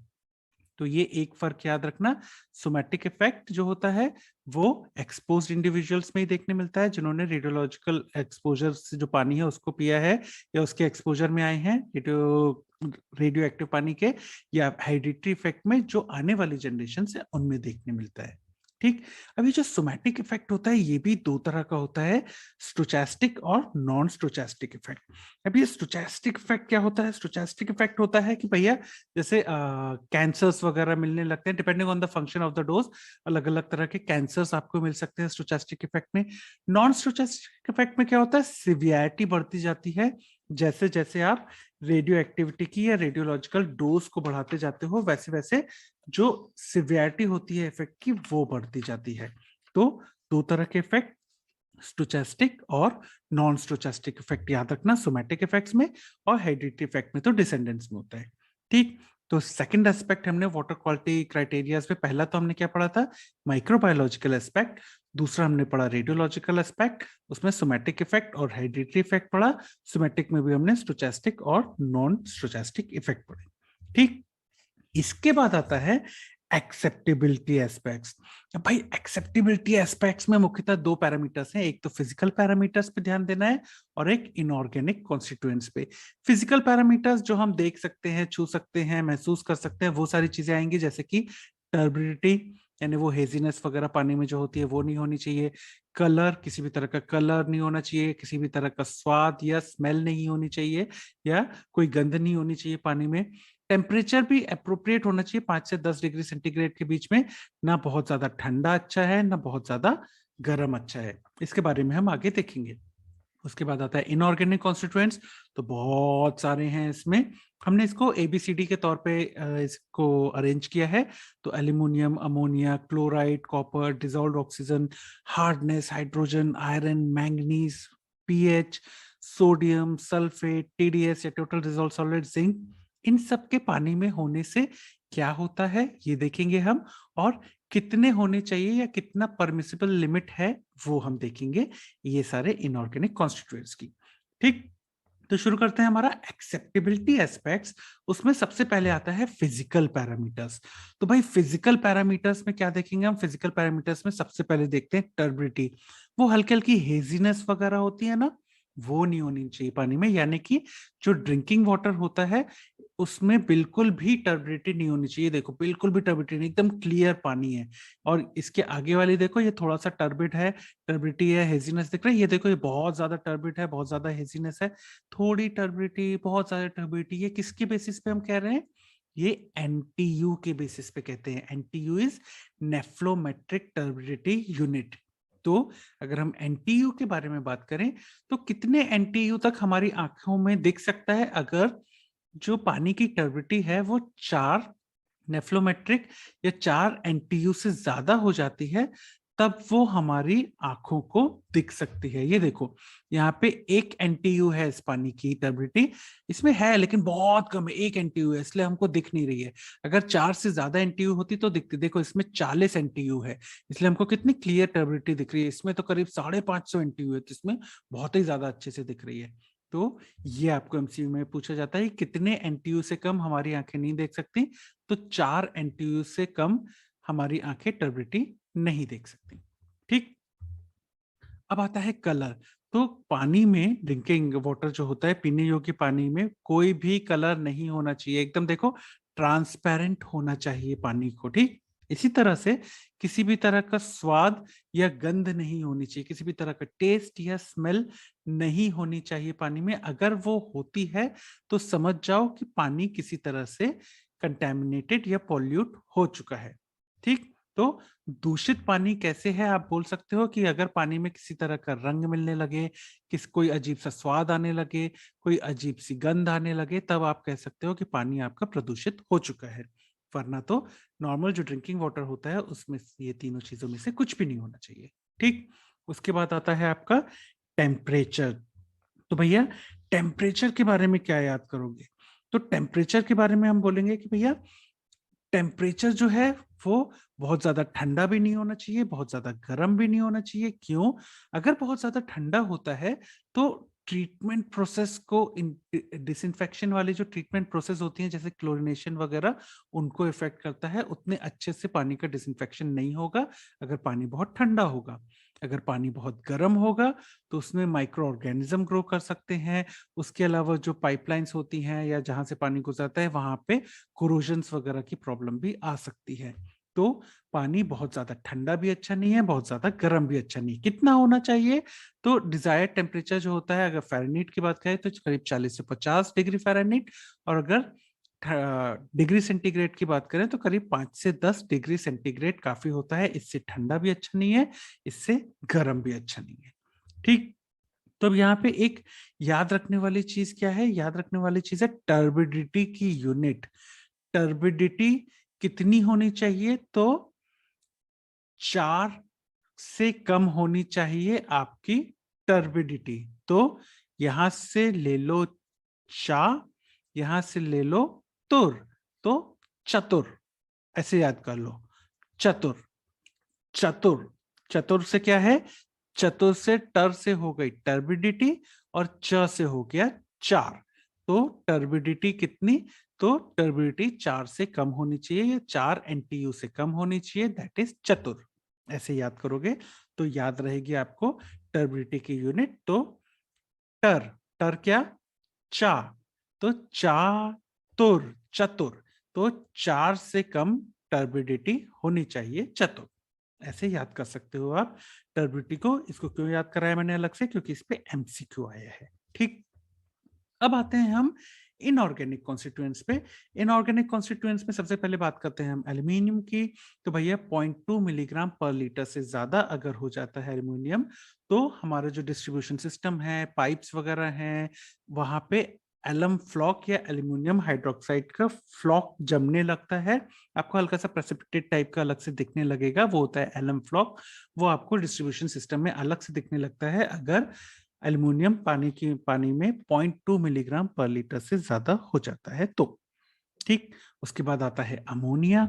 तो ये एक फर्क याद रखना, सोमैटिक इफेक्ट जो होता है वो एक्सपोज्ड इंडिविजुअल्स में ही देखने मिलता है, जिन्होंने रेडियोलॉजिकल एक्सपोजर से जो पानी है उसको पिया है या उसके एक्सपोजर में आए हैं रेडियो एक्टिव पानी के, या हाइड्रेटरी इफेक्ट में जो आने वाली जनरेशन से उनमें देखने मिलता है। ठीक, अभी जो सोमैटिक इफेक्ट होता है ये भी दो तरह का होता है, स्टोचैस्टिक और नॉन स्टोचैस्टिक इफेक्ट। अब ये स्टोचैस्टिक इफेक्ट क्या होता है? स्टोचैस्टिक इफेक्ट होता है कि भैया जैसे कैंसर्स वगैरह मिलने लगते हैं, depending on the function of the dose, अलग अलग तरह के कैंसर्स आपको मिल सकते हैं स्टोचैस्टिक इफेक्ट में। नॉन स्टोचैस्टिक इफेक्ट में क्या होता है? सिवियरिटी बढ़ती जाती है, जैसे जैसे आप रेडियो एक्टिविटी की या रेडियोलॉजिकल डोज को बढ़ाते जाते हो, वैसे वैसे जो सिवियरिटी होती है इफेक्ट की वो बढ़ती जाती है। तो दो तरह के इफेक्ट, स्टोचैस्टिक और नॉन स्टोचैस्टिक इफेक्ट याद रखना, सोमैटिक इफेक्ट्स में और हाइड्रेटरी इफेक्ट में तो डिसेंडेंट्स में होता है। ठीक, तो सेकंड एस्पेक्ट हमने वाटर क्वालिटी क्राइटेरियाज में, पहला तो हमने क्या पढ़ा था? Microbiological aspect. दूसरा हमने पढ़ा रेडियोलॉजिकल एस्पेक्ट, उसमें सोमैटिक इफेक्ट और हाइड्रेटरी इफेक्ट पढ़ा। सोमैटिक में भी हमने स्टोचैस्टिक और नॉन स्टोचैस्टिक इफेक्ट पढ़े। ठीक, इसके बाद आता है एक्सेप्टेबिलिटी एस्पेक्ट्स। भाई एक्सेप्टेबिलिटी एस्पेक्ट्स में मुख्यतः दो पैरामीटर्स हैं, एक तो फिजिकल पैरामीटर्स पे ध्यान देना है और एक इनऑर्गेनिक कॉन्स्टिट्यूएंट्स पे। फिजिकल पैरामीटर्स जो हम देख सकते हैं, छू सकते हैं, महसूस कर सकते हैं, वो सारी चीजें आएंगी, जैसे कि टर्बिडिटी, यानी वो हेजीनेस वगैरह पानी में जो होती है वो नहीं होनी चाहिए। कलर, किसी भी तरह का कलर नहीं होना चाहिए, किसी भी तरह का स्वाद या स्मेल नहीं होनी चाहिए, या कोई गंध नहीं होनी चाहिए पानी में। टेम्परेचर भी अप्रोप्रिएट होना चाहिए 5 से 10 डिग्री सेंटीग्रेड के बीच में, ना बहुत ज्यादा ठंडा अच्छा है ना बहुत ज्यादा गर्म अच्छा है। इसके बारे में हम आगे देखेंगे। उसके बाद आता है इनऑर्गेनिक कॉन्स्टिट्यूएंट्स, तो बहुत सारे हैं इसमें। हमने इसको एबीसीडी के तौर पे इसको अरेंज किया है। तो aluminium, ammonia, chloride, copper, dissolved oxygen, hardness, hydrogen, iron, manganese, pH, sodium, sulphate, TDS या टोटल डिसॉल्व्ड सॉलिड, जिंक, इन सब के पानी में होने से क्या होता है ये देखेंगे हम, और कितने होने चाहिए या कितना परमिसिबल लिमिट है वो हम देखेंगे, ये सारे इनऑर्गेनिक कॉन्स्टिट्यूएंट्स की। ठीक, तो शुरू करते हैं हमारा एक्सेप्टेबिलिटी एस्पेक्ट्स। उसमें सबसे पहले आता है फिजिकल पैरामीटर्स। तो भाई फिजिकल पैरामीटर्स में क्या देखेंगे हम? फिजिकल पैरामीटर्स में सबसे पहले देखते हैं टर्बिडिटी। वो हल्की हल्की हेजीनेस वगैरह होती है ना, वो नहीं होनी चाहिए पानी में, यानी कि जो ड्रिंकिंग वाटर होता है उसमें बिल्कुल भी टर्बिडिटी नहीं होनी चाहिए। देखो बिल्कुल भी टर्बिडिटी नहीं, एकदम क्लियर पानी है। और इसके आगे वाली देखो, ये थोड़ा सा टर्बिड है, टर्बिडिटी है, हेजीनेस दिख रहा है। ये देखो ये बहुत ज्यादा टर्बिड है, बहुत ज्यादा हेजीनेस है, थोड़ी टर्बिडिटी, बहुत ज्यादा टर्बिडिटी। ये किसके बेसिस पे हम कह रहे हैं? ये एनटीयू के बेसिस पे कहते हैं। NTU is nephelometric turbidity unit. तो अगर हम एनटीयू के बारे में बात करें तो कितने एनटीयू तक हमारी आंखों में दिख सकता है? अगर जो पानी की टर्बिडिटी है वो 4 नेफ्लोमेट्रिक या 4 एनटीयू से ज्यादा हो जाती है, तब वो हमारी आंखों को दिख सकती है। ये देखो यहाँ पे 1 एनटीयू है इस पानी की टर्बिडिटी, इसमें है लेकिन बहुत कम है, 1 एनटीयू है इसलिए हमको दिख नहीं रही है। अगर 4 से ज्यादा एनटीयू होती तो दिखती। देखो इसमें 40 एनटीयू है, इसलिए हमको कितनी क्लियर टर्बिडिटी दिख रही है। इसमें तो करीब 550 एनटीयू है, जिसमें बहुत ही ज्यादा अच्छे से दिख रही है। तो ये आपको एमसीयू में पूछा जाता है, कितने एनटीयू से कम हमारी आंखें नहीं देख सकती? तो 4 एनटीयू से कम हमारी आंखें टर्बिडिटी नहीं देख सकती। ठीक, अब आता है कलर। तो पानी में, ड्रिंकिंग वाटर जो होता है, पीने योग्य पानी में कोई भी कलर नहीं होना चाहिए। एकदम देखो ट्रांसपेरेंट होना चाहिए पानी को। ठीक, इसी तरह से किसी भी तरह का स्वाद या गंध नहीं होनी चाहिए, किसी भी तरह का टेस्ट या स्मेल नहीं होनी चाहिए पानी में। अगर वो होती है तो समझ जाओ कि पानी किसी तरह से कंटेमिनेटेड या पॉल्यूट हो चुका है। ठीक, तो दूषित पानी कैसे है? आप बोल सकते हो कि अगर पानी में किसी तरह का रंग मिलने लगे, कोई अजीब सा स्वाद आने लगे, कोई अजीब सी गंध आने लगे, तब आप कह सकते हो कि पानी आपका प्रदूषित हो चुका है। वरना तो नॉर्मल जो ड्रिंकिंग वाटर होता है उसमें ये तीनों चीजों में से कुछ भी नहीं होना चाहिए। ठीक, उसके बाद आता है आपका टेम्परेचर। तो भैया टेम्परेचर के बारे में क्या याद करोगे? तो टेम्परेचर के बारे में हम बोलेंगे कि भैया टेम्परेचर जो है वो बहुत ज्यादा ठंडा भी नहीं होना चाहिए, बहुत ज्यादा गर्म भी नहीं होना चाहिए। क्यों? अगर बहुत ज्यादा ठंडा होता है तो ट्रीटमेंट प्रोसेस को, डिसइंफेक्शन वाली जो ट्रीटमेंट प्रोसेस होती है जैसे क्लोरिनेशन वगैरह, उनको इफेक्ट करता है। उतने अच्छे से पानी का डिसइंफेक्शन नहीं होगा अगर पानी बहुत ठंडा होगा। अगर पानी बहुत गर्म होगा तो उसमें माइक्रो ऑर्गेनिज्म ग्रो कर सकते हैं। उसके अलावा जो पाइपलाइंस होती हैं या जहां से पानी गुजरता है वहां पे कोरोजन्स वगैरह की प्रॉब्लम भी आ सकती है। तो पानी बहुत ज्यादा ठंडा भी अच्छा नहीं है, बहुत ज्यादा गर्म भी अच्छा नहीं है। कितना होना चाहिए? तो डिजायर्ड टेम्परेचर जो होता है, अगर फ़ारेनहीट की बात करें तो करीब 40 से 50 डिग्री फ़ारेनहीट, और अगर डिग्री सेंटीग्रेड की बात करें तो करीब 5 से 10 डिग्री सेंटीग्रेड काफी होता है। इससे ठंडा भी अच्छा नहीं है, इससे गर्म भी अच्छा नहीं है। ठीक, तो अब यहाँ पे एक याद रखने वाली चीज क्या है? याद रखने वाली चीज है टर्बिडिटी की यूनिट। टर्बिडिटी कितनी होनी चाहिए? तो 4 से कम होनी चाहिए आपकी टर्बिडिटी। तो यहां से ले लो चा, यहां से ले लो तुर, तो चतुर, ऐसे याद कर लो। चतुर, चतुर, चतुर से क्या है? चतुर से टर से हो गई टर्बिडिटी, और च से हो गया 4। तो टर्बिडिटी कितनी? तो टर्बिडिटी 4 से कम होनी चाहिए या 4 एनटीयू से कम होनी चाहिए, दैट इज चतुर। ऐसे याद करोगे तो याद रहेगी आपको टर्बिडिटी की यूनिट। तो टर, टर क्या? चा, तो चातुर, चतुर। तो 4 से कम टर्बिडिटी होनी चाहिए, चतुर। ऐसे याद कर सकते हो आप टर्बिडिटी को। इसको क्यों याद कराया मैंने अलग से? क्योंकि इस पे एमसीक्यू आया है। ठीक, अब आते हैं हम इनऑर्गेनिक कॉन्स्टिट्यूएंट्स पे। इनऑर्गेनिक कॉन्स्टिट्यूएंट्स में सबसे पहले बात करते हैं हम एल्यूमिनियम की। तो भैया 0.2 मिलीग्राम पर लीटर से ज्यादा अगर हो जाता है एल्यूमिनियम, तो हमारा जो डिस्ट्रीब्यूशन सिस्टम है, पाइप्स वगैरह हैं, वहां पे एलम फ्लॉक या एल्यूमिनियम हाइड्रोक्साइड का फ्लॉक जमने लगता है। आपको हल्का सा प्रेसिपिटेट टाइप का अलग से दिखने लगेगा, वो होता है एलम फ्लॉक। वो आपको डिस्ट्रीब्यूशन सिस्टम में अलग से दिखने लगता है अगर एल्यूमिनियम पानी में 0.2 मिलीग्राम पर लीटर से ज्यादा हो जाता है तो। ठीक, उसके बाद आता है अमोनिया।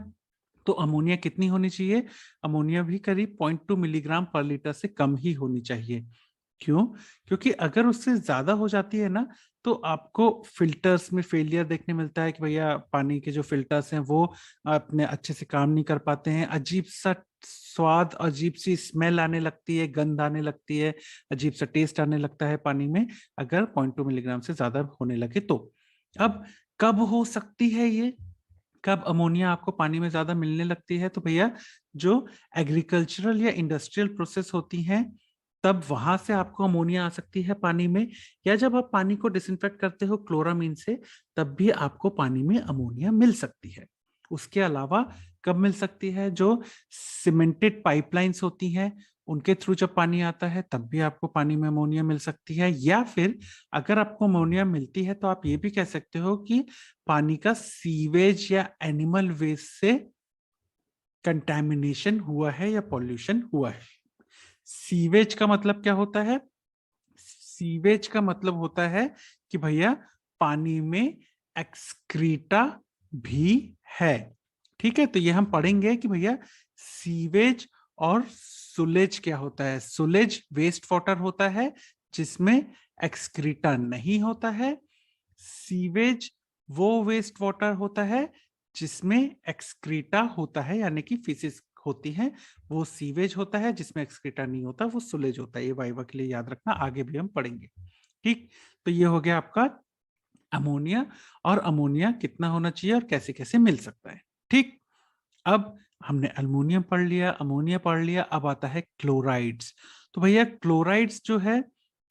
तो अमोनिया कितनी होनी चाहिए? अमोनिया भी करीब 0.2 मिलीग्राम पर लीटर से कम ही होनी चाहिए। क्यों? क्योंकि अगर उससे ज्यादा हो जाती है ना, तो आपको फिल्टर्स में फेलियर देखने मिलता है कि भैया पानी के जो फिल्टर्स हैं वो अपने अच्छे से काम नहीं कर पाते हैं, अजीब सा स्वाद, अजीब सी स्मेल आने लगती है, गंध आने लगती है, अजीब सा टेस्ट आने लगता है पानी में अगर 0.2 मिलीग्राम से ज्यादा होने लगे तो। अब कब हो सकती है ये, कब अमोनिया आपको पानी में ज्यादा मिलने लगती है? तो भैया जो एग्रीकल्चरल या इंडस्ट्रियल प्रोसेस होती हैं, तब वहां से आपको अमोनिया आ सकती है पानी में, या जब आप पानी को डिसइंफेक्ट करते हो क्लोरामीन से, तब भी आपको पानी में अमोनिया मिल सकती है। उसके अलावा कब मिल सकती है? जो सीमेंटेड पाइपलाइंस होती हैं, उनके थ्रू जब पानी आता है तब भी आपको पानी में अमोनिया मिल सकती है। या फिर अगर आपको अमोनिया मिलती है तो आप ये भी कह सकते हो कि पानी का सीवेज या एनिमल वेस्ट से कंटैमिनेशन हुआ है या पॉल्यूशन हुआ है। सीवेज का मतलब क्या होता है? सीवेज का मतलब होता है कि भैया पानी में एक्सक्रीटा भी है। ठीक है, तो ये हम पढ़ेंगे कि भैया सीवेज और सुलेज क्या होता है। सुलेज वेस्ट वाटर होता है जिसमें एक्सक्रीटा नहीं होता है। सीवेज वो वेस्ट वाटर होता है जिसमें एक्सक्रीटा होता है, यानी कि फीसिस होती है, वो सीवेज होता है। जिसमें एक्सक्रीटा नहीं होता वो सुलेज होता है। ये वाइवा के लिए याद रखना, आगे भी हम पढ़ेंगे। ठीक, तो ये हो गया आपका अमोनिया। और अमोनिया कितना होना चाहिए और कैसे कैसे मिल सकता है। ठीक, अब हमने अल्मोनियम पढ़ लिया, अमोनिया पढ़ लिया, अब आता है क्लोराइड्स। तो भैया क्लोराइड्स जो है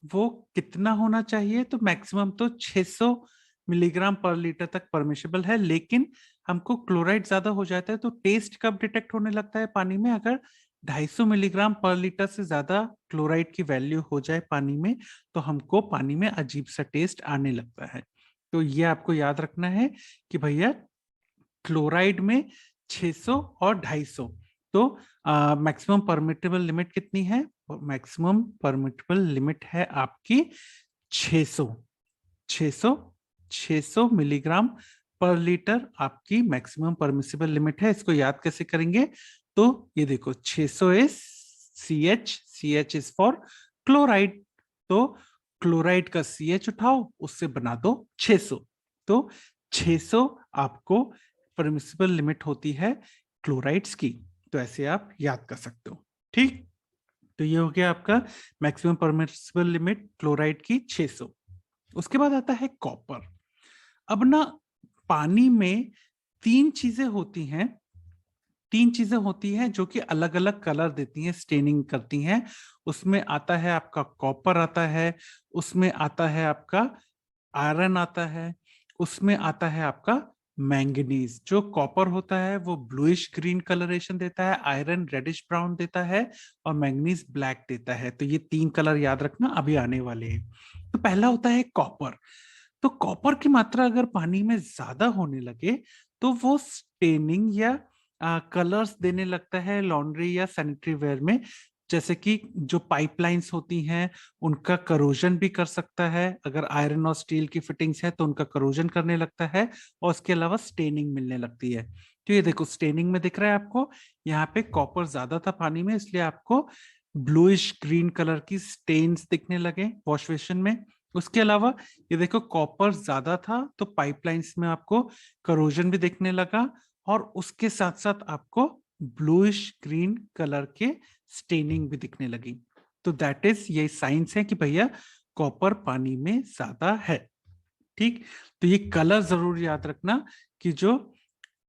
वो कितना होना चाहिए? तो मैक्सिमम तो 600 मिलीग्राम पर लीटर तक परमिशेबल है, लेकिन हमको क्लोराइड ज्यादा हो जाता है तो टेस्ट कब डिटेक्ट होने लगता है पानी में? अगर 250 मिलीग्राम पर लीटर से ज्यादा क्लोराइड की वैल्यू हो जाए पानी में, तो हमको पानी में अजीब सा टेस्ट आने लगता है। तो ये आपको याद रखना है कि भैया क्लोराइड में 600 और 250। तो मैक्सिमम परमिटेबल लिमिट कितनी है? मैक्सिमम परमिटेबल लिमिट है आपकी 600। 600 600 मिलीग्राम पर लीटर आपकी मैक्सिमम परमिसिबल लिमिट है। इसको याद कैसे करेंगे? तो ये देखो 600 is CH, CH is for chloride. तो क्लोराइड का CH उठाओ, उससे बना दो 600। तो 600 आपको परमिसिबल लिमिट होती है क्लोराइड्स की। तो ऐसे आप याद कर सकते हो। ठीक, तो ये हो गया आपका मैक्सिमम परमिसिबल लिमिट क्लोराइड की 600। उसके बाद आता है कॉपर। अब ना पानी में तीन चीजें होती हैं, तीन चीजें होती हैं जो कि अलग अलग कलर देती हैं, स्टेनिंग करती हैं। उसमें आता है आपका कॉपर आता है, उसमें आता है आपका आयरन आता है, उसमें आता है आपका मैंगनीज। जो कॉपर होता है वो ब्लूइश ग्रीन कलरेशन देता है, आयरन रेडिश ब्राउन देता है, और मैंगनीज ब्लैक देता है। तो ये तीन कलर याद रखना, अभी आने वाले हैं। तो पहला होता है कॉपर। तो कॉपर की मात्रा अगर पानी में ज्यादा होने लगे तो वो स्टेनिंग या कलर्स देने लगता है लॉन्ड्री या सैनिटरी वेयर में। जैसे कि जो पाइपलाइंस होती हैं उनका करोजन भी कर सकता है। अगर आयरन और स्टील की फिटिंग्स है तो उनका करोजन करने लगता है, और उसके अलावा स्टेनिंग मिलने लगती है। तो ये देखो स्टेनिंग में दिख रहा है आपको, यहाँ पे कॉपर ज्यादा था पानी में, इसलिए आपको ब्लूइश ग्रीन कलर की स्टेन्स दिखने लगे वॉश बेसिन में। उसके अलावा ये देखो कॉपर ज्यादा था तो पाइपलाइंस में आपको करोजन भी दिखने लगा, और उसके साथ साथ आपको ब्लूइश ग्रीन कलर के स्टेनिंग भी दिखने लगी। तो दैट इज, ये साइंस है कि भैया कॉपर पानी में ज्यादा है। ठीक, तो ये कलर जरूर याद रखना कि जो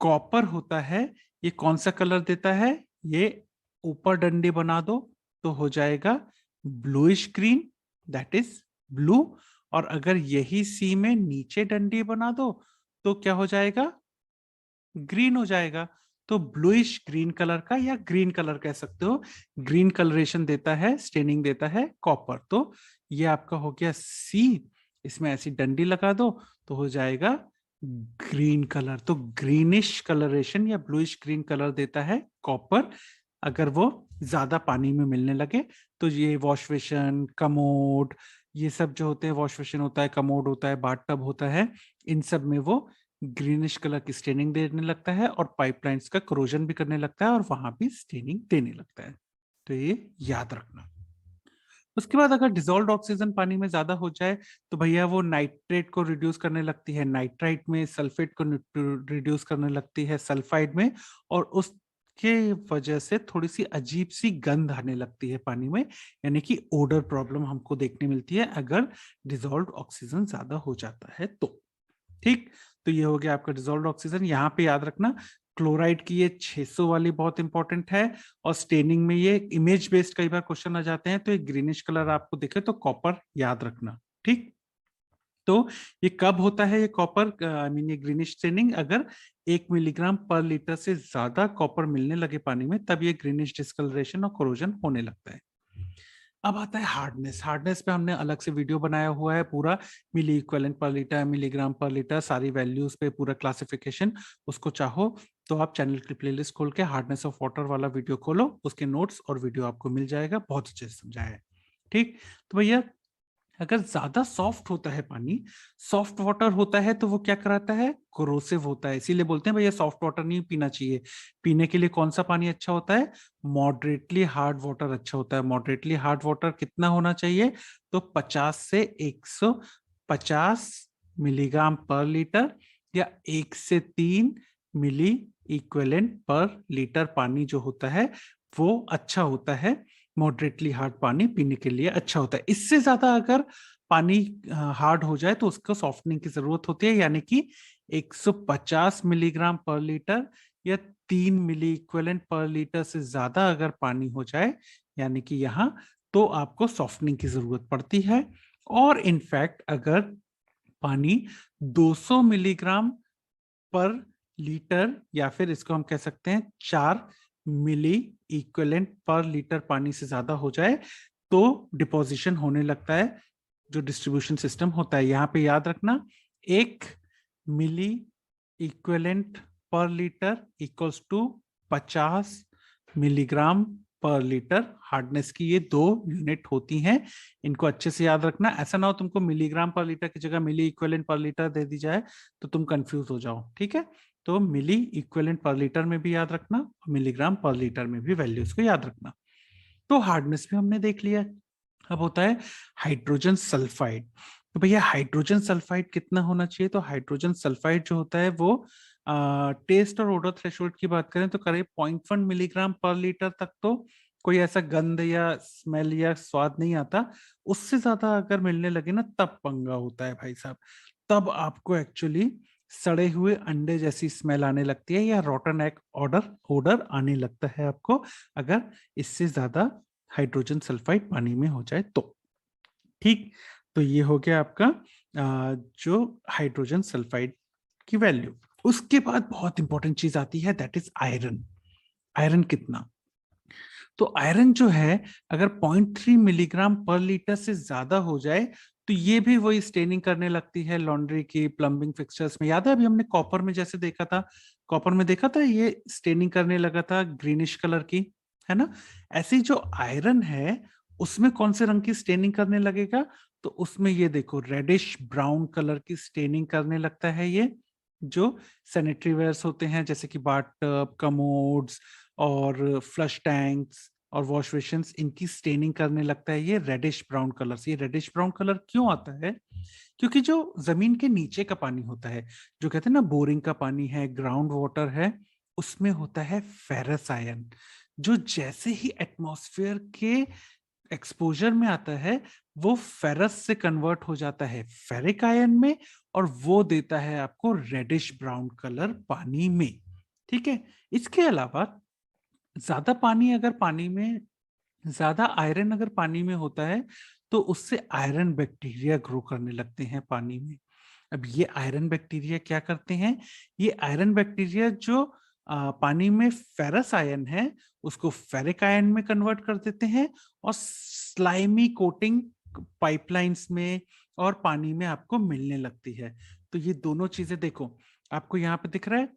कॉपर होता है ये कौन सा कलर देता है। ये ऊपर डंडे बना दो तो हो जाएगा bluish green, that is blue. और अगर यही सी में नीचे डंडी बना दो तो क्या हो जाएगा, ग्रीन हो जाएगा। तो ब्लूइश ग्रीन कलर का या ग्रीन कलर कह सकते हो, ग्रीन कलरेशन देता है, स्टेनिंग देता है कॉपर। तो ये आपका हो गया सी, इसमें ऐसी डंडी लगा दो तो हो जाएगा ग्रीन कलर। तो ग्रीनिश कलरेशन या ब्लूइश ग्रीन कलर देता है कॉपर अगर वो ज्यादा पानी में मिलने लगे। तो ये वॉश बेसिन, कमोड, ये सब जो होते हैं, वॉश बेसिन होता है, कमोड होता है, बाथ टब होता है, इन सब में वो ग्रीनिश कलर की स्टेनिंग देने लगता है और पाइपलाइंस का करोजन भी करने लगता है और वहां भी स्टेनिंग देने लगता है। तो ये याद रखना। उसके बाद अगर डिसॉल्व्ड ऑक्सीजन पानी में ज्यादा हो जाए तो भैया वो नाइट्रेट को रिड्यूस करने लगती है, नाइट्राइट में सल्फेट को रिड्यूस करने लगती है सल्फाइड में, और उसके वजह से थोड़ी सी अजीब सी गंध आने लगती है पानी में, यानी कि ओडर प्रॉब्लम हमको देखने मिलती है अगर डिसॉल्व्ड ऑक्सीजन ज्यादा हो जाता है तो। ठीक, तो ये हो गया आपका डिसॉल्व्ड ऑक्सीजन। यहाँ पे याद रखना क्लोराइड की ये 600 वाली बहुत इंपॉर्टेंट है, और स्टेनिंग में ये इमेज बेस्ड कई बार क्वेश्चन आ जाते हैं, तो एक ग्रीनिश कलर आपको दिखे तो कॉपर याद रखना। ठीक, तो ये कब होता है ये कॉपर, आई मीन ये ग्रीनिश स्टेनिंग, अगर 1 मिलीग्राम पर लीटर से ज्यादा कॉपर मिलने लगे पानी में, तब ये ग्रीनिश डिस्कलरेशन और कोरोजन होने लगता है। अब आता है हार्डनेस। हार्डनेस पे हमने अलग से वीडियो बनाया हुआ है पूरा, मिली इक्विवेलेंट पर लीटर, मिलीग्राम पर लीटर, सारी वैल्यूज पे पूरा क्लासिफिकेशन। उसको चाहो तो आप चैनल की प्लेलिस्ट खोल के हार्डनेस ऑफ वाटर वाला वीडियो खोलो, उसके नोट्स और वीडियो आपको मिल जाएगा, बहुत अच्छे से समझाया है। ठीक, तो भैया अगर ज्यादा सॉफ्ट होता है पानी, सॉफ्ट वाटर होता है, तो वो क्या कराता है, कोरोसिव होता है। इसीलिए बोलते हैं भैया सॉफ्ट वाटर नहीं पीना चाहिए। पीने के लिए कौन सा पानी अच्छा होता है, मॉडरेटली हार्ड वाटर अच्छा होता है। मॉडरेटली हार्ड वाटर कितना होना चाहिए, तो 50 से 150 मिलीग्राम पर लीटर, या 1 से 3 मिली इक्विवेलेंट पर लीटर पानी जो होता है वो अच्छा होता है। मॉडरेटली हार्ड पानी पीने के लिए अच्छा होता है। इससे ज्यादा अगर पानी हार्ड हो जाए तो उसको सॉफ्टनिंग की जरूरत होती है, यानी कि 150 मिलीग्राम पर लीटर या 3 मिली इक्विवेलेंट पर लीटर से ज्यादा अगर पानी हो जाए, यानी कि यहाँ तो आपको सॉफ्टनिंग की जरूरत पड़ती है। और इनफैक्ट अगर पानी 200 मिलीग्राम पर लीटर, या फिर इसको हम कह सकते हैं 4 मिली इक्विवेलेंट पर लीटर पानी से ज्यादा हो जाए, तो डिपोजिशन होने लगता है, जो डिस्ट्रीब्यूशन सिस्टम होता है। यहाँ पे याद रखना 1 मिली इक्विवेलेंट पर litre equals to 50 milligram per litre. Hardness की ये 2 यूनिट होती हैं, इनको अच्छे से याद रखना। ऐसा ना हो तुमको मिलीग्राम पर लीटर की जगह मिली इक्विवेलेंट पर लीटर दे दी जाए तो तुम कंफ्यूज हो जाओ। ठीक है, तो मिली इक्विवेलेंट पर लीटर में भी याद रखना, मिलीग्राम पर लीटर में भी वैल्यूज को याद रखना। तो हार्डनेस भी हमने देख लिया। अब होता है हाइड्रोजन सल्फाइड। तो भैया हाइड्रोजन सल्फाइड कितना होना चाहिए, तो हाइड्रोजन सल्फाइड जो होता है वो टेस्ट और ओडर थ्रेशोल्ड की बात करें तो करीब 0.1 मिलीग्राम पर लीटर तक तो कोई ऐसा गंध या स्मेल या स्वाद नहीं आता। उससे ज्यादा अगर मिलने लगे ना तब पंगा होता है भाई साहब। तब आपको एक्चुअली सड़े हुए अंडे जैसी स्मेल आने लगती है, या रॉटन एग ऑर्डर ओडर आने लगता है आपको, अगर इससे ज्यादा हाइड्रोजन सल्फाइड पानी में हो जाए तो। ठीक, तो ये हो गया आपका जो हाइड्रोजन सल्फाइड की वैल्यू। उसके बाद बहुत इंपॉर्टेंट चीज आती है, दैट इज आयरन। आयरन कितना, तो आयरन जो है अगर 0.3 मिलीग्राम पर लीटर से ज्यादा हो जाए तो ये भी वही स्टेनिंग करने लगती है लॉन्ड्री की, प्लम्बिंग फिक्सचर्स में। याद है अभी हमने कॉपर में जैसे देखा था, कॉपर में देखा था ये स्टेनिंग करने लगा था ग्रीनिश कलर की, है ना। ऐसी जो आयरन है उसमें कौन से रंग की स्टेनिंग करने लगेगा, तो उसमें ये देखो रेडिश ब्राउन कलर की स्टेनिंग करने लगता है। ये जो सैनिटरी वेयर्स होते हैं जैसे कि बाथ टब, कमोड्स और फ्लश टैंक्स और वॉश बेसिन्स, इनकी स्टेनिंग करने लगता है ये रेडिश ब्राउन कलर से। ये रेडिश ब्राउन कलर क्यों आता है, क्योंकि जो जमीन के नीचे का पानी होता है, जो कहते हैं ना बोरिंग का पानी है, ग्राउंड वाटर है, उसमें होता है फेरस आयन, जो जैसे ही एटमॉस्फेयर के एक्सपोजर में आता है वो फेरस से कन्वर्ट हो जाता है फेरिक आयन में, और वो देता है आपको रेडिश ब्राउन कलर पानी में। ठीक है, इसके अलावा ज्यादा पानी अगर पानी में, ज्यादा आयरन अगर पानी में होता है तो उससे आयरन बैक्टीरिया ग्रो करने लगते हैं पानी में। अब ये आयरन बैक्टीरिया क्या करते हैं, ये आयरन बैक्टीरिया जो पानी में फेरस आयन है उसको फेरिक आयन में कन्वर्ट कर देते हैं और स्लाइमी कोटिंग पाइपलाइंस में और पानी में आपको मिलने लगती है। तो ये दोनों चीजें देखो, आपको यहाँ पे दिख रहा है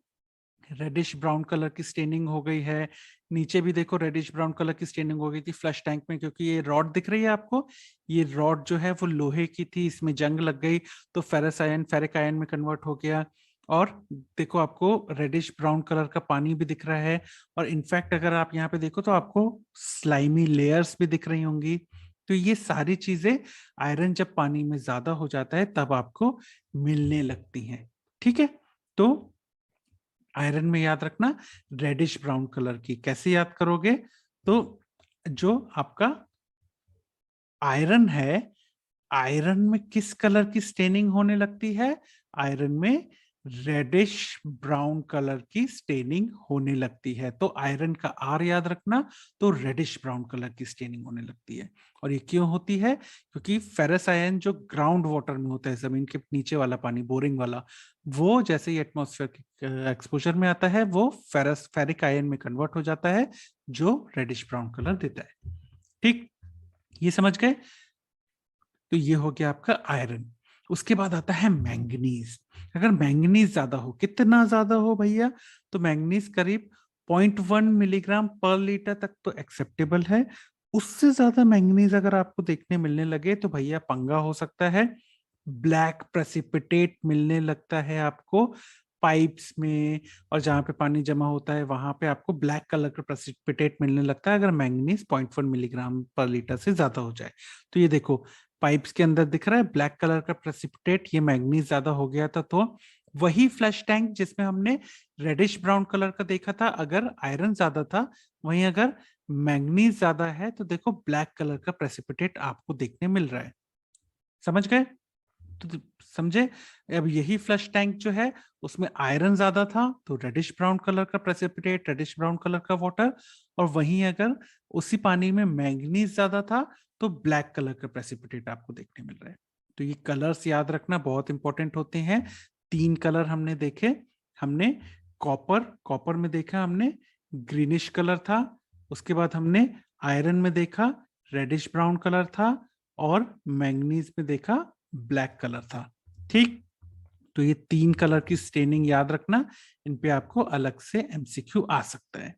रेडिश ब्राउन कलर की स्टेनिंग हो गई है, नीचे भी देखो रेडिश ब्राउन कलर की स्टेनिंग हो गई थी फ्लश टैंक में, क्योंकि ये रॉड दिख रही है आपको, ये रॉड जो है वो लोहे की थी, इसमें जंग लग गई तो फेरस आयन फेरिक आयन में कन्वर्ट हो गया। और देखो आपको रेडिश ब्राउन कलर का पानी भी दिख रहा है, और इनफैक्ट अगर आप यहाँ पे देखो तो आपको स्लाइमी लेयर्स भी दिख रही होंगी। तो ये सारी चीजें आयरन जब पानी में ज्यादा हो जाता है तब आपको मिलने लगती हैं। ठीक है, तो आयरन में याद रखना रेडिश ब्राउन कलर की, कैसे याद करोगे, तो जो आपका आयरन है, आयरन में किस कलर की स्टेनिंग होने लगती है, आयरन में रेडिश ब्राउन कलर की स्टेनिंग होने लगती है। तो आयरन का आर याद रखना, तो रेडिश ब्राउन कलर की स्टेनिंग होने लगती है। और ये क्यों होती है, क्योंकि फेरस आयन जो ग्राउंड वाटर में होता है, जमीन के नीचे वाला पानी, बोरिंग वाला, वो जैसे ही एटमॉस्फेयर के एक्सपोजर में आता है वो फेरिक आयन में कन्वर्ट हो जाता है जो रेडिश ब्राउन कलर देता है। ठीक, ये समझ गए। तो ये हो गया आपका आयरन। उसके बाद आता है मैंगनीज। अगर मैंगनीज ज्यादा हो, कितना ज्यादा हो भैया, तो मैंगनीज करीब 0.1 मिलीग्राम पर लीटर तक तो एक्सेप्टेबल है। उससे ज्यादा मैंगनीज अगर आपको देखने मिलने लगे तो भैया पंगा हो सकता है, ब्लैक प्रेसिपिटेट मिलने लगता है आपको पाइप्स में, और जहां पे पानी जमा होता है वहां पे आपको ब्लैक कलर का प्रेसिपिटेट मिलने लगता है अगर मैंगनीज 0.1 मिलीग्राम पर लीटर से ज्यादा हो जाए। तो ये देखो पाइप्स के अंदर दिख रहा है ब्लैक कलर का प्रेसिपिटेट, ये मैंगनीज ज्यादा हो गया था। तो वही फ्लैश टैंक जिसमें हमने रेडिश ब्राउन कलर का देखा था, अगर आयरन ज्यादा था, वहीं अगर मैंगनीज ज्यादा है तो देखो ब्लैक कलर का प्रेसिपिटेट आपको देखने मिल रहा है। समझ गए, तो समझे। अब यही फ्लश टैंक जो है उसमें आयरन ज्यादा था तो रेडिश ब्राउन कलर का प्रेसिपिटेट, रेडिश ब्राउन कलर का वाटर, और वहीं अगर उसी पानी में मैंगनीज ज्यादा था तो ब्लैक कलर का प्रेसिपिटेट आपको देखने मिल रहा है। तो ये कलर्स याद रखना बहुत इंपॉर्टेंट होते हैं। 3 कलर हमने देखे, हमने कॉपर, कॉपर में देखा हमने ग्रीनिश कलर था, उसके बाद हमने आयरन में देखा रेडिश ब्राउन कलर था, और मैंगनीज में देखा ब्लैक कलर था। ठीक, तो ये 3 कलर की स्टेनिंग याद रखना, इन पे आपको अलग से एमसीक्यू आ सकता है।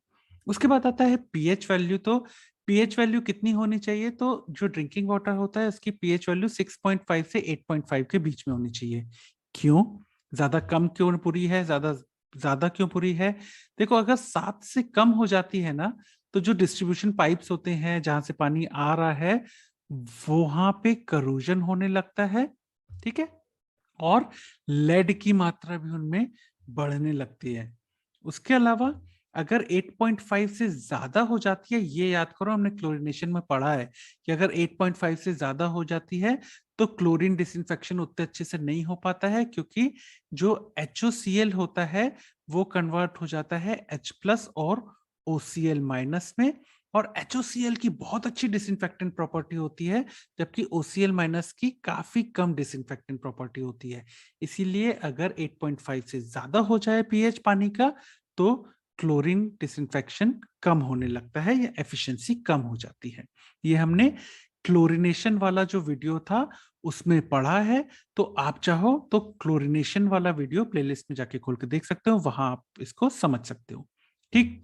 उसके बाद आता है पीएच वैल्यू। तो पीएच वैल्यू कितनी होनी चाहिए, तो जो ड्रिंकिंग वाटर होता है उसकी पीएच वैल्यू 6.5 से 8.5 के बीच में होनी चाहिए। क्यों, ज्यादा कम क्यों पूरी है, ज्यादा ज्यादा क्यों पूरी है, देखो अगर 7 से कम हो जाती है ना, तो जो डिस्ट्रीब्यूशन पाइप्स होते हैं जहां से पानी आ रहा है वहां पे करोजन होने लगता है। ठीक है, और लेड की मात्रा भी उनमें बढ़ने लगती है। उसके अलावा अगर 8.5 से ज्यादा हो जाती है, ये याद करो हमने क्लोरीनेशन में पढ़ा है कि अगर 8.5 से ज्यादा हो जाती है तो क्लोरीन डिसइंफेक्शन उतने अच्छे से नहीं हो पाता है, क्योंकि जो HOCl होता है वो कन्वर्ट हो जाता है H+ और OCl- में, और HOCl की बहुत अच्छी डिसइंफेक्टेंट प्रॉपर्टी होती है, जबकि OCl- की काफी कम डिसइंफेक्टेंट प्रॉपर्टी होती है। इसीलिए अगर 8.5 से ज्यादा हो जाए पीएच पानी का तो क्लोरीन डिसइंफेक्शन कम होने लगता है या एफिशिएंसी कम हो जाती है। ये हमने क्लोरीनेशन वाला जो वीडियो था उसमें पढ़ा है, तो आप चाहो तो क्लोरीनेशन वाला वीडियो प्लेलिस्ट में जाके खोल के देख सकते हो, वहां आप इसको समझ सकते हो। ठीक,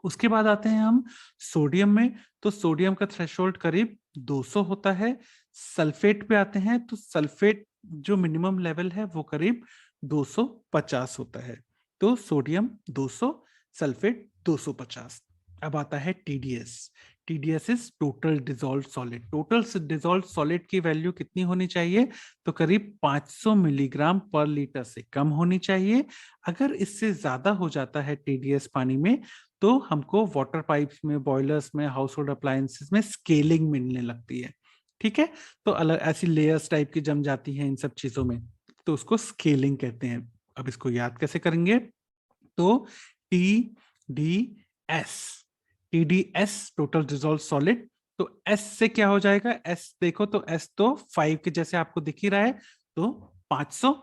उसके बाद आते हैं हम सोडियम में। तो सोडियम का थ्रेशोल्ड करीब 200 होता है। सल्फेट पे आते हैं तो सल्फेट जो मिनिमम लेवल है वो करीब 250 होता है। तो सोडियम 200, सल्फेट 250। अब आता है TDS. TDS is total dissolve solid. Total dissolve solid की वैल्यू कितनी होनी चाहिए, तो करीब 500 मिलीग्राम पर लीटर से कम होनी चाहिए। अगर इससे ज्यादा हो जाता है टीडीएस पानी में तो हमको वाटर पाइप्स में, बॉयलर्स में, हाउस होल्ड अप्लायंसेस में स्केलिंग मिलने लगती है। ठीक है, तो अलग ऐसी लेयर्स टाइप की जम जाती हैं इन सब चीजों में, तो उसको स्केलिंग कहते हैं। अब इसको याद कैसे करेंगे, तो T D S, TDS total dissolve solid तो एस से क्या हो जाएगा, एस देखो तो एस तो 5 के जैसे आपको दिख ही रहा है, तो 500।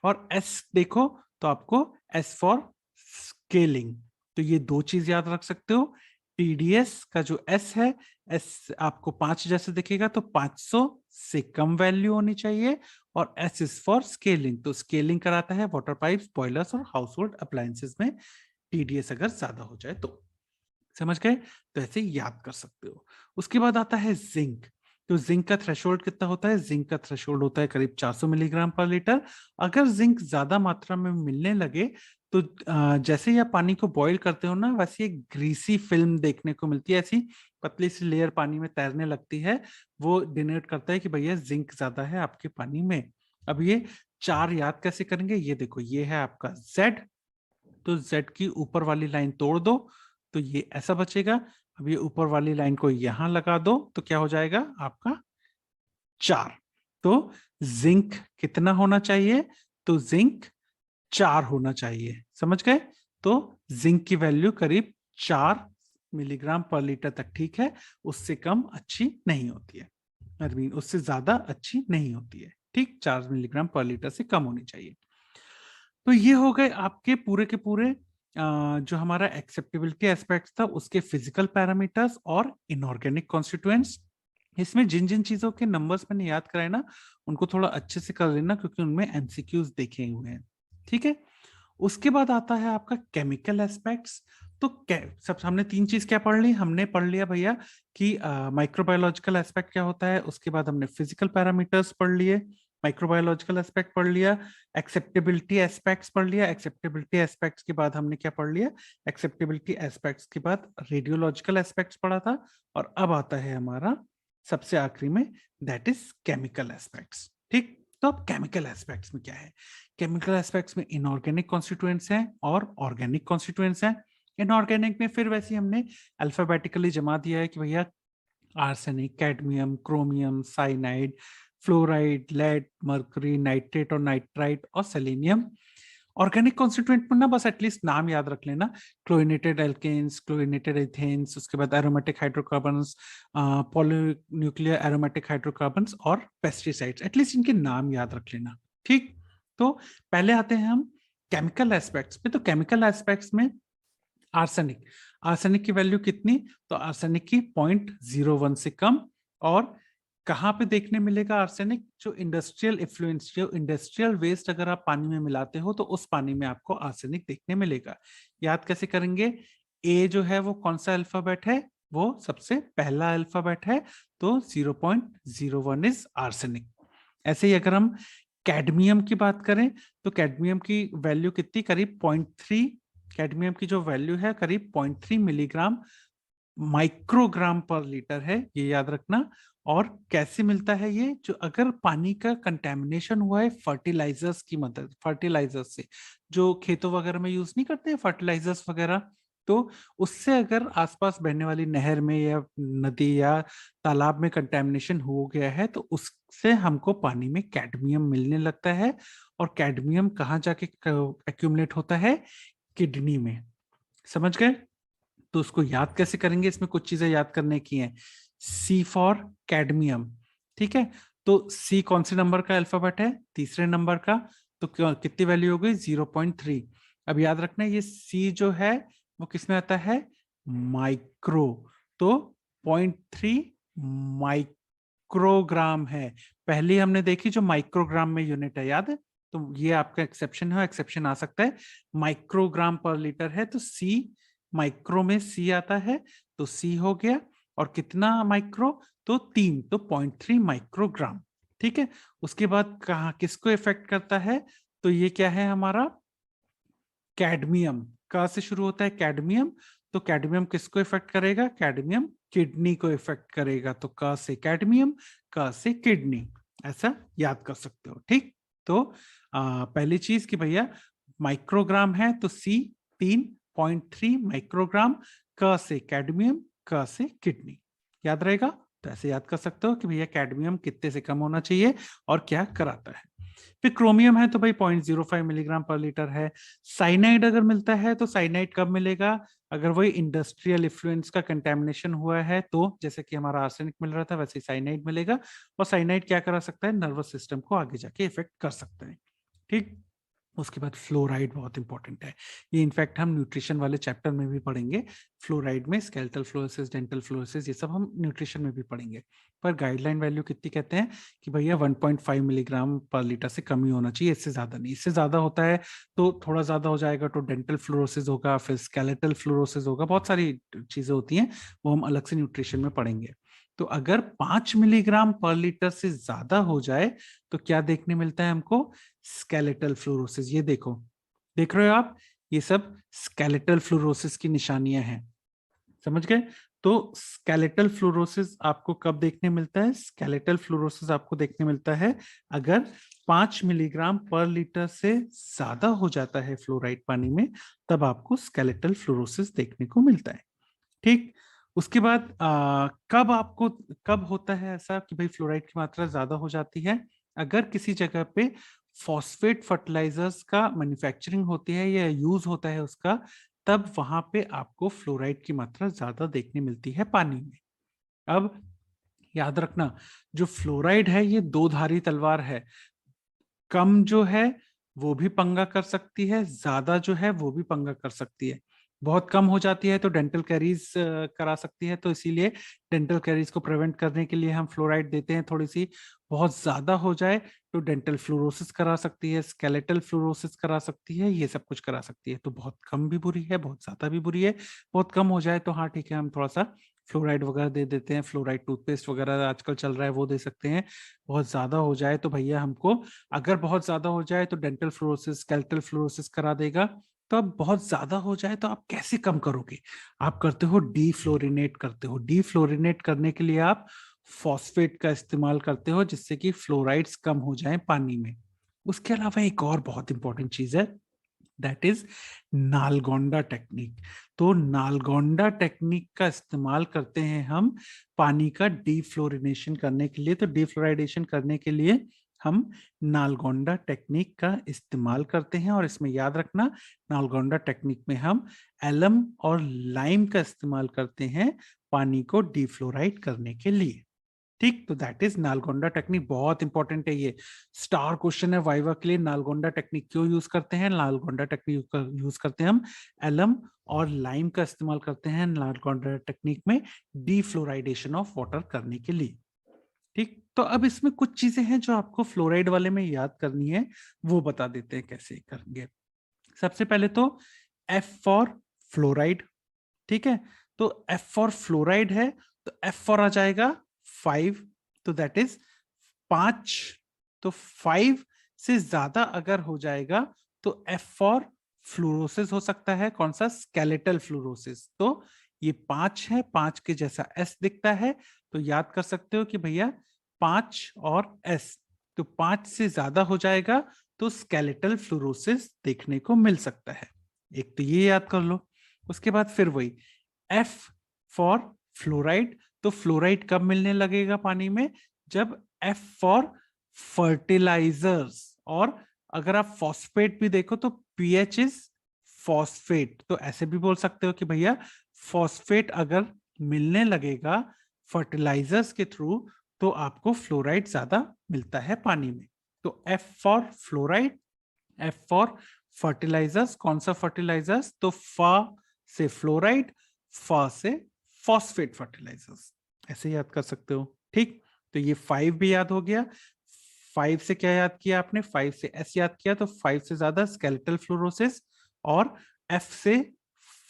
और एस देखो तो आपको एस फॉर स्केलिंग, तो ये दो चीज याद रख सकते हो। टीडीएस का जो एस है, एस आपको 5 जैसे दिखेगा, तो 500 से कम वैल्यू होनी चाहिए। और एस इज फॉर स्केलिंग, तो स्केलिंग कराता है वाटर पाइप्स, बॉयलर्स और हाउस होल्ड अप्लायंसेस में टीडीएस अगर ज्यादा हो जाए तो। समझ गए? तो ऐसे याद कर सकते हो। उसके बाद आता है जिंक। तो जिंक का थ्रेशोल्ड कितना होता है? जिंक का थ्रेशोल्ड होता है करीब 400 मिलीग्राम पर लीटर। अगर जिंक ज्यादा मात्रा में मिलने लगे तो जैसे ही आप पानी को बॉईल करते हो ना, वैसे एक ग्रीसी फिल्म देखने को मिलती है, ऐसी पतली सी लेयर पानी में तैरने लगती है। वो डिनोट करता है कि भैया जिंक ज्यादा है आपके पानी में। अब ये चार याद कैसे करेंगे? ये देखो, ये है आपका जेड, तो जेड की ऊपर वाली लाइन तोड़ दो तो ये ऐसा बचेगा। अब ये ऊपर वाली लाइन को यहां लगा दो तो क्या हो जाएगा आपका 4। तो जिंक कितना होना चाहिए? तो जिंक 4 होना चाहिए। समझ गए? तो जिंक की वैल्यू करीब 4 मिलीग्राम पर लीटर तक ठीक है, उससे कम अच्छी नहीं होती है। उससे ज्यादा अच्छी नहीं होती है। ठीक, 4 मिलीग्राम पर लीटर से कम होनी चाहिए। तो ये हो गए आपके पूरे के पूरे जो हमारा एक्सेप्टेबिलिटी एस्पेक्ट था उसके फिजिकल पैरामीटर्स और इनऑर्गेनिक कॉन्स्टिट्यूएंट्स। इसमें जिन जिन चीजों के नंबर्स मैंने याद कराए ना, उनको थोड़ा अच्छे से कर लेना, क्योंकि उनमें एमसीक्यूज देखे हुए हैं। ठीक है। उसके बाद आता है आपका केमिकल एस्पेक्ट्स। तो सब हमने तीन चीज क्या पढ़ ली? हमने पढ़ लिया भैया कि माइक्रोबायोलॉजिकल एस्पेक्ट क्या होता है, उसके बाद हमने फिजिकल पैरामीटर्स पढ़ लिए, माइक्रोबायोलॉजिकल एस्पेक्ट पढ़ लिया, एक्सेप्टेबिलिटी एस्पेक्ट्स पढ़ लिया, एक्सेप्टेबिलिटी एस्पेक्ट्स के बाद हमने क्या पढ़ लिया? एक्सेप्टेबिलिटी एस्पेक्ट्स के बाद रेडियोलॉजिकल एस्पेक्ट्स पढ़ा था। और अब आता है हमारा सबसे आखिरी में, दैट इज केमिकल एस्पेक्ट्स। ठीक, तो अब केमिकल एस्पेक्ट्स में क्या है? केमिकल एस्पेक्ट्स में इनऑर्गेनिक कॉन्स्टिट्यूएंट्स हैं और ऑर्गेनिक कॉन्स्टिट्यूएंट्स हैं। इनऑर्गेनिक में फिर वैसे हमने अल्फाबेटिकली जमा दिया है कि भैया arsenic, cadmium, chromium, cyanide, fluoride, lead, mercury, nitrate और नाइट्राइट और सेलेनियम। ऑर्गेनिक कॉन्स्टिट्यूएंट में ना बस एटलीस्ट नाम याद रख लेना, क्लोरिनेटेड एल्केन्स, क्लोरिनेटेड एथेन्स, उसके बाद aromatic hydrocarbons, polynuclear aromatic hydrocarbons और पेस्टिसाइड्स। एटलीस्ट इनके नाम याद रख लेना। ठीक, तो पहले आते हैं हम केमिकल एस्पेक्ट्स पे। तो केमिकल एस्पेक्ट्स में आर्सेनिक, आर्सेनिक की वैल्यू कितनी? तो आर्सेनिक की 0.01 से कम। और कहाँ पे देखने मिलेगा आर्सेनिक? जो इंडस्ट्रियल इफ्लुएंस, जो इंडस्ट्रियल वेस्ट अगर आप पानी में मिलाते हो तो उस पानी में आपको आर्सेनिक देखने मिलेगा। याद कैसे करेंगे? ए जो है वो कौन सा अल्फाबेट है? वो सबसे पहला अल्फाबेट है, तो 0.01 इज आर्सेनिक। ऐसे ही अगर हम कैडमियम की बात करें तो कैडमियम की वैल्यू कितनी? करीब 0.3। कैडमियम की जो वैल्यू है करीब 0.3 मिलीग्राम माइक्रोग्राम पर लीटर है, ये याद रखना। और कैसे मिलता है ये? जो अगर पानी का कंटेमिनेशन हुआ है फर्टिलाइजर्स की मदद, फर्टिलाइजर्स से, जो खेतों वगैरह में यूज नहीं करते हैं फर्टिलाइजर्स वगैरह, तो उससे अगर आसपास बहने वाली नहर में या नदी या तालाब में कंटेमिनेशन हो गया है तो उससे हमको पानी में कैडमियम मिलने लगता है। और कैडमियम कहाँ जाके एक्यूमुलेट होता है? किडनी में। समझ गए? तो उसको याद कैसे करेंगे? इसमें कुछ चीजें याद करने की हैं। सी फॉर कैडमियम। ठीक है, तो सी कौन से नंबर का अल्फाबेट है? तीसरे नंबर का। तो कितनी वैल्यू हो गई? 0.3। अब याद रखना ये सी जो है वो किस में आता है? माइक्रो। तो 0.3 माइक्रोग्राम है। पहले हमने देखी जो माइक्रोग्राम में यूनिट है, याद है? तो ये आपका एक्सेप्शन है, एक्सेप्शन आ सकता है। माइक्रोग्राम पर लीटर है, तो सी, माइक्रो में सी आता है, तो सी हो गया। और कितना माइक्रो? तो 3, तो 0.3 माइक्रोग्राम। ठीक है। उसके बाद कहा किसको इफेक्ट करता है? तो ये क्या है हमारा? कैडमियम। का से शुरू होता है कैडमियम, तो कैडमियम किसको इफेक्ट करेगा? कैडमियम किडनी को इफेक्ट करेगा। तो का से कैडमियम, का से किडनी, ऐसा याद कर सकते हो। ठीक, तो पहली चीज कि भैया माइक्रोग्राम है तो सी 3.3 माइक्रोग्राम, क से कैडमियम, क से किडनी। याद रहेगा? तो ऐसे याद कर सकते हो कि भैया कैडमियम कितने से कम होना चाहिए और क्या कराता है। फिर क्रोमियम है तो भाई 0.05 मिलीग्राम पर लीटर है। साइनाइड अगर मिलता है तो साइनाइड कब मिलेगा, अगर वही इंडस्ट्रियल इफ्लुएंस का कंटेमिनेशन हुआ है, तो जैसे कि हमारा आर्सेनिक मिल रहा था वैसे ही साइनाइड मिलेगा। और साइनाइड क्या करा सकता है, नर्वस सिस्टम को आगे जाके इफेक्ट कर सकता है। ठीक। उसके बाद फ्लोराइड बहुत इंपॉर्टेंट है, ये इनफैक्ट हम न्यूट्रिशन वाले चैप्टर में भी पढ़ेंगे। फ्लोराइड में स्केलेटल फ्लोरोसिस, डेंटल फ्लोरोसिस, ये सब हम न्यूट्रिशन में भी पढ़ेंगे। पर गाइडलाइन वैल्यू कितनी कहते हैं कि भैया 1.5 मिलीग्राम पर लीटर से कम ही होना चाहिए, इससे ज्यादा नहीं। इससे ज्यादा होता है तो थोड़ा ज्यादा हो जाएगा तो डेंटल फ्लोरोसिस होगा, फिर स्केलेटल फ्लोरोसिस होगा, बहुत सारी चीजें होती हैं, वो हम अलग से न्यूट्रिशन में पढ़ेंगे। तो अगर 5 मिलीग्राम पर लीटर से ज्यादा हो जाए तो क्या देखने मिलता है हमको, स्केलेटल फ्लोरोसिस। ये देखो, देख रहे हो आप, ये सब स्केलेटल फ्लोरोसिस की निशानियां हैं, समझ गए। तो स्केलेटल फ्लोरोसिस आपको कब देखने मिलता है, स्केलेटल फ्लोरोसिस आपको देखने मिलता है अगर 5 मिलीग्राम पर लीटर से ज्यादा हो जाता है फ्लोराइड पानी में, तब आपको स्केलेटल फ्लोरोसिस देखने को मिलता है। ठीक। उसके बाद कब आपको, कब होता है ऐसा कि भाई फ्लोराइड की मात्रा ज्यादा हो जाती है, अगर किसी जगह पे फॉस्फेट फर्टिलाइजर्स का मैन्युफैक्चरिंग होती है या यूज होता है उसका, तब वहां पे आपको फ्लोराइड की मात्रा ज्यादा देखने मिलती है पानी में। अब याद रखना, जो फ्लोराइड है ये दो धारी तलवार है, कम जो है वो भी पंगा कर सकती है, ज्यादा जो है वो भी पंगा कर सकती है। बहुत कम हो जाती है तो डेंटल कैरीज करा सकती है, तो इसीलिए डेंटल कैरीज को प्रिवेंट करने के लिए हम फ्लोराइड देते हैं थोड़ी सी। बहुत ज्यादा हो जाए तो डेंटल फ्लोरोसिस करा सकती है, स्केलेटल फ्लोरोसिस करा सकती है, ये सब कुछ करा सकती है। तो बहुत कम भी बुरी है, बहुत ज्यादा भी बुरी है। बहुत कम हो जाए तो हाँ ठीक है, हम थोड़ा सा फ्लोराइड वगैरह दे देते हैं, फ्लोराइड टूथपेस्ट वगैरह आजकल चल रहा है वो दे सकते हैं। बहुत ज्यादा हो जाए तो भैया हमको, अगर बहुत ज्यादा हो जाए तो डेंटल फ्लोरोसिस, स्केलेटल फ्लोरोसिस करा देगा। तो अब बहुत ज्यादा हो जाए तो आप कैसे कम करोगे, आप करते हो डीफ्लोरिनेट करते हो। डीफ्लोरिनेट करने के लिए आप फॉस्फेट का इस्तेमाल करते हो जिससे कि फ्लोराइड्स कम हो जाएं पानी में। उसके अलावा एक और बहुत इंपॉर्टेंट चीज है, दैट इज नालगोंडा टेक्निक। तो नालगोंडा टेक्निक का इस्तेमाल करते हैं हम पानी का डीफ्लोरिनेशन करने के लिए। तो डीफ्लोराइडेशन करने के लिए हम नालगोंडा टेक्निक का इस्तेमाल करते हैं, और इसमें याद रखना, नालगोंडा टेक्निक में हम एलम और लाइम का इस्तेमाल करते हैं पानी को डीफ्लोराइड करने के लिए। ठीक। तो दैट इज नालगोंडा टेक्निक, बहुत इंपॉर्टेंट है ये, स्टार क्वेश्चन है वाइवा के लिए। नालगोंडा टेक्निक क्यों यूज करते हैं, नालगोंडा टेक्निक का यूज करते हैं हम एलम और लाइम का इस्तेमाल करते हैं नालगोंडा टेक्निक में डीफ्लोराइडेशन ऑफ वाटर करने के लिए। ठीक। तो अब इसमें कुछ चीजें हैं जो आपको फ्लोराइड वाले में याद करनी है, वो बता देते हैं कैसे करेंगे। सबसे पहले तो एफ फॉर फ्लोराइड। ठीक है। तो एफ फॉर फ्लोराइड है, तो एफ फॉर आ जाएगा 5, तो दैट इज 5। तो 5 से ज्यादा अगर हो जाएगा तो एफ फॉर फ्लोरोसिस हो सकता है, कौन सा, स्केलेटल फ्लोरोसिस। तो ये 5 है, 5 के जैसा एस दिखता है, तो याद कर सकते हो कि भैया 5 और एस, तो 5 से ज्यादा हो जाएगा तो स्केलेटल फ्लोरोसिस देखने को मिल सकता है। एक तो ये याद कर लो। उसके बाद फिर वही एफ फॉर फ्लोराइड, तो फ्लोराइड कब मिलने लगेगा पानी में, जब एफ फॉर फर्टिलाइजर्स। और अगर आप फॉस्फेट भी देखो तो पीएच इज फॉस्फेट, तो ऐसे भी बोल सकते हो कि भैया फॉस्फेट अगर मिलने लगेगा फर्टिलाइजर्स के थ्रू तो आपको फ्लोराइड ज्यादा मिलता है पानी में। तो F for fluoride, F for fertilizers, कौन सा फर्टिलाइजर्स, तो फा से फ्लोराइड, फा से फॉस्फेट फर्टिलाइजर्स, ऐसे याद कर सकते हो। ठीक। तो ये 5 भी याद हो गया। 5 से क्या याद किया आपने, 5 से एस याद किया, तो 5 से ज्यादा स्केलेटल फ्लोरोसिस, और एफ से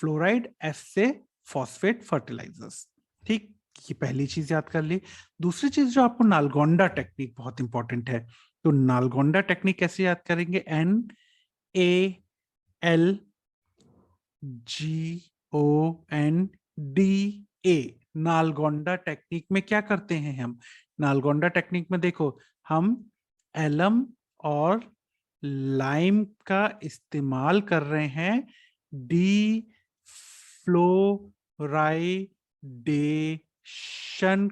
फ्लोराइड, एफ से फॉस्फेट फर्टिलाइजर्स। ठीक। ये पहली चीज याद कर ली। दूसरी चीज जो आपको, नालगोंडा टेक्निक बहुत इंपॉर्टेंट है। तो नालगोंडा टेक्निक कैसे याद करेंगे, NaLGONDA। नालगोंडा टेक्निक में क्या करते हैं हम, नालगोंडा टेक्निक में देखो, हम एलम और लाइम का इस्तेमाल कर रहे हैं डीफ्लोराइडेशन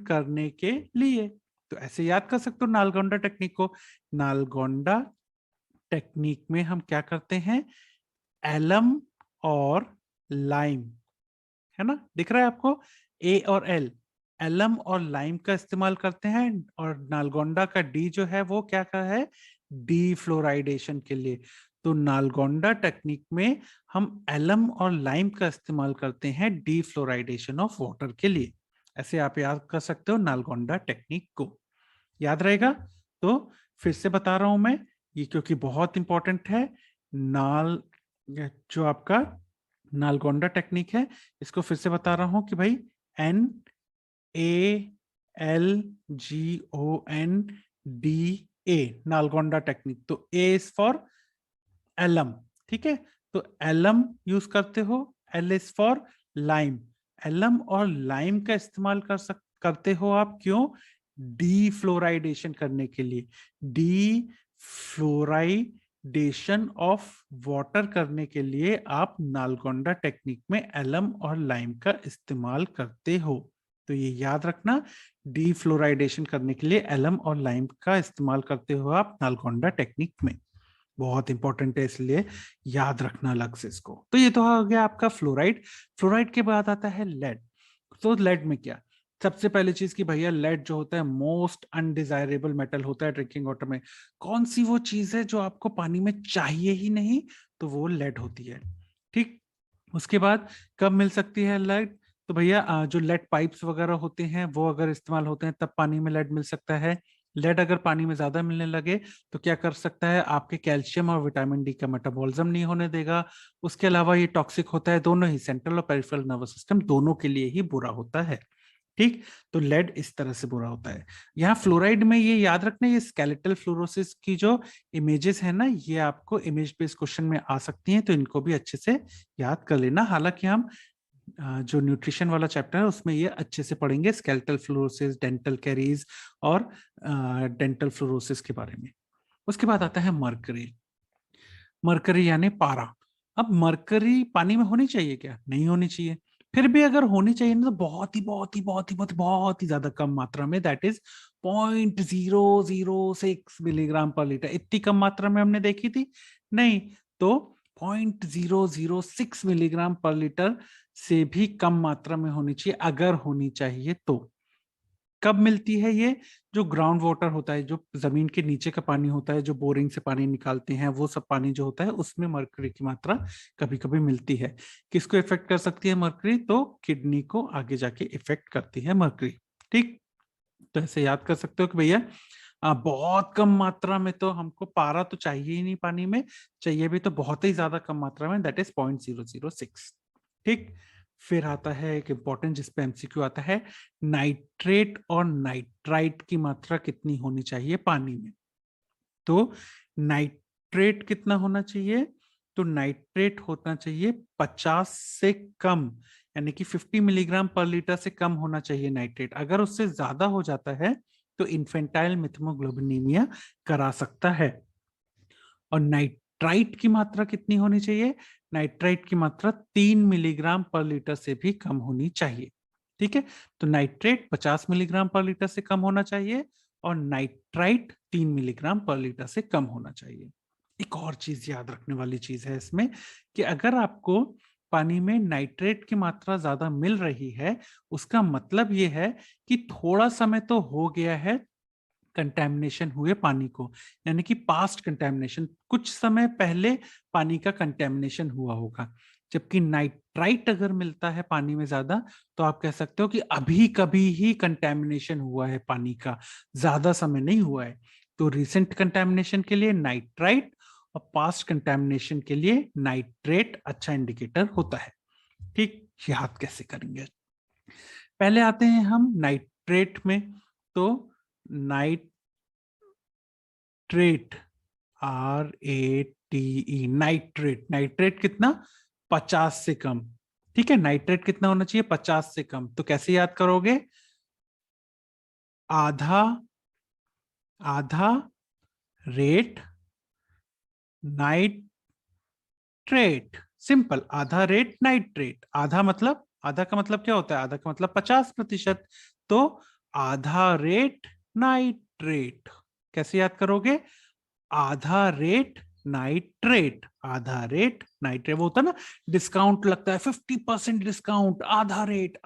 करने के लिए। तो ऐसे याद कर सकते हो नालगोंडा टेक्निक को। नालगोंडा टेक्निक में हम क्या करते हैं, एलम और लाइम, है ना, दिख रहा है आपको, ए और एल, एलम और लाइम का इस्तेमाल करते हैं। और नालगोंडा का डी जो है वो क्या का है, डी फ्लोराइडेशन के लिए। तो नालगोंडा टेक्निक में हम एलम और लाइम का इस्तेमाल करते हैं डी फ्लोराइडेशन ऑफ वाटर के लिए। ऐसे आप याद कर सकते हो नालगोंडा टेक्निक को, याद रहेगा। तो फिर से बता रहा हूं मैं ये, क्योंकि बहुत इंपॉर्टेंट है। नाल जो आपका नालगोंडा टेक्निक है, इसको फिर से बता रहा हूं कि भाई NaLGONDA, नालगोंडा टेक्निक। तो ए इज फॉर एलम, ठीक है, तो एलम यूज करते हो, L is for lime. Alum और लाइम का इस्तेमाल करते हो आप, क्यों, डी फ्लोराइडेशन करने के लिए। डी फ्लोराइडेशन ऑफ वाटर करने के लिए आप नालगोंडा टेक्निक में एलम और लाइम का इस्तेमाल करते हो। तो ये याद रखना, डी फ्लोराइडेशन करने के लिए एलम और लाइम का इस्तेमाल करते हो आप नालगोंडा टेक्निक में। बहुत इंपॉर्टेंट है, इसलिए याद रखना अलग से इसको। तो ये तो हो गया आपका फ्लोराइड। फ्लोराइड के बाद आता है लेड। तो लेड में क्या, सबसे पहली चीज कि भैया लेड जो होता है मोस्ट अनडिजायरेबल मेटल होता है ड्रिंकिंग वाटर में। कौन सी वो चीज है जो आपको पानी में चाहिए ही नहीं, तो वो लेड होती है, ठीक। उसके बाद कब मिल सकती है लेड, तो भैया जो लेड पाइप्स वगैरह होते हैं वो अगर इस्तेमाल होते हैं तब पानी में लेड मिल सकता है। लेड अगर पानी में ज्यादा मिलने लगे तो क्या कर सकता है, आपके कैल्शियम और विटामिन डी का मेटाबॉलिज्म नहीं होने देगा। उसके अलावा ये टॉक्सिक होता है, दोनों ही सेंट्रल और पेरिफेरल नर्वस सिस्टम दोनों के लिए ही बुरा होता है, ठीक। तो लेड इस तरह से बुरा होता है। यहाँ फ्लोराइड में ये याद रखना, ये स्केलेटल फ्लोरोसिस की जो इमेजेस है ना, ये आपको इमेज बेस्ड क्वेश्चन में आ सकती हैं, तो इनको भी अच्छे से याद कर लेना। हालांकि हम जो न्यूट्रिशन वाला चैप्टर है उसमें ये अच्छे से पढ़ेंगे, स्केलेटल फ्लोरोसिस, डेंटल कैरीज और डेंटल फ्लोरोसिस के बारे में। उसके बाद आता है मरकरी। मरकरी यानी पारा। अब मरकरी पानी में होनी चाहिए क्या, नहीं होनी चाहिए। फिर भी अगर होनी चाहिए ना तो बहुत ही बहुत ही बहुत ही बहुत ही बहुत ही ज्यादा कम मात्रा में, that is 0.006 milligram per litre. इतनी कम मात्रा में हमने देखी थी नहीं, तो 0.006 मिलीग्राम पर लीटर से भी कम मात्रा में होनी चाहिए, अगर होनी चाहिए तो। कब मिलती है ये, जो ग्राउंड वाटर होता है, जो जमीन के नीचे का पानी होता है, जो बोरिंग से पानी निकालते हैं, वो सब पानी जो होता है उसमें मरकरी की मात्रा कभी कभी मिलती है। किसको इफेक्ट कर सकती है मरकरी, तो किडनी को आगे जाके इफेक्ट करती है मरकरी, ठीक। तो ऐसे याद कर सकते हो कि भैया बहुत कम मात्रा में तो हमको पारा तो चाहिए ही नहीं पानी में, चाहिए भी तो बहुत ही ज्यादा कम मात्रा में, दैट इज 0.006, ठीक। फिर आता है एक इंपॉर्टेंट जिसपे एमसीक्यू आता है, नाइट्रेट और नाइट्राइट की मात्रा कितनी होनी चाहिए पानी में। तो नाइट्रेट कितना होना चाहिए, तो नाइट्रेट होना चाहिए 50 से कम, यानी कि 50 मिलीग्राम पर लीटर से कम होना चाहिए नाइट्रेट। अगर उससे ज्यादा हो जाता है तो इन्फेंटाइल मिथमोग्लोबिनीमिया करा सकता है। और नाइट्राइट की मात्रा कितनी होनी चाहिए, नाइट्राइट की मात्रा 3 मिलीग्राम पर लीटर से भी कम होनी चाहिए, ठीक है। तो नाइट्रेट 50 मिलीग्राम पर लीटर से कम होना चाहिए और नाइट्राइट 3 मिलीग्राम पर लीटर से कम होना चाहिए। एक और चीज याद रखने वाली चीज है इसमें, कि अगर आपको पानी में नाइट्रेट की मात्रा ज्यादा मिल रही है, उसका मतलब ये है कि थोड़ा समय तो हो गया है कंटैमिनेशन हुए पानी को, यानी कि पास्ट कंटैमिनेशन, कुछ समय पहले पानी का कंटैमिनेशन हुआ होगा। जबकि नाइट्राइट अगर मिलता है पानी में ज्यादा, तो आप कह सकते हो कि अभी कभी ही कंटैमिनेशन हुआ है पानी का, ज्यादा समय नहीं हुआ है। तो रिसेंट कंटैमिनेशन के लिए नाइट्राइट और पास्ट कंटैमिनेशन के लिए नाइट्रेट अच्छा इंडिकेटर होता है, ठीक। याद कैसे करेंगे, पहले आते हैं हम नाइट्रेट में। तो नाइट्रेट, RATE, नाइट्रेट, नाइट्रेट कितना, 50 से कम, ठीक है। नाइट्रेट कितना होना चाहिए, 50 से कम। तो कैसे याद करोगे, आधा आधा रेट नाइट्रेट, सिंपल, आधा रेट नाइट्रेट। आधा मतलब, आधा का मतलब क्या होता है, आधा का मतलब 50%। तो आधा रेट नाइट्रेट। कैसे याद करोगे? आधा रेट नाइट्रेट, आधा रेट नाइट्रेट। वो होता है ना, डिस्काउंट लगता है 50% डिस्काउंट, आधा रेट,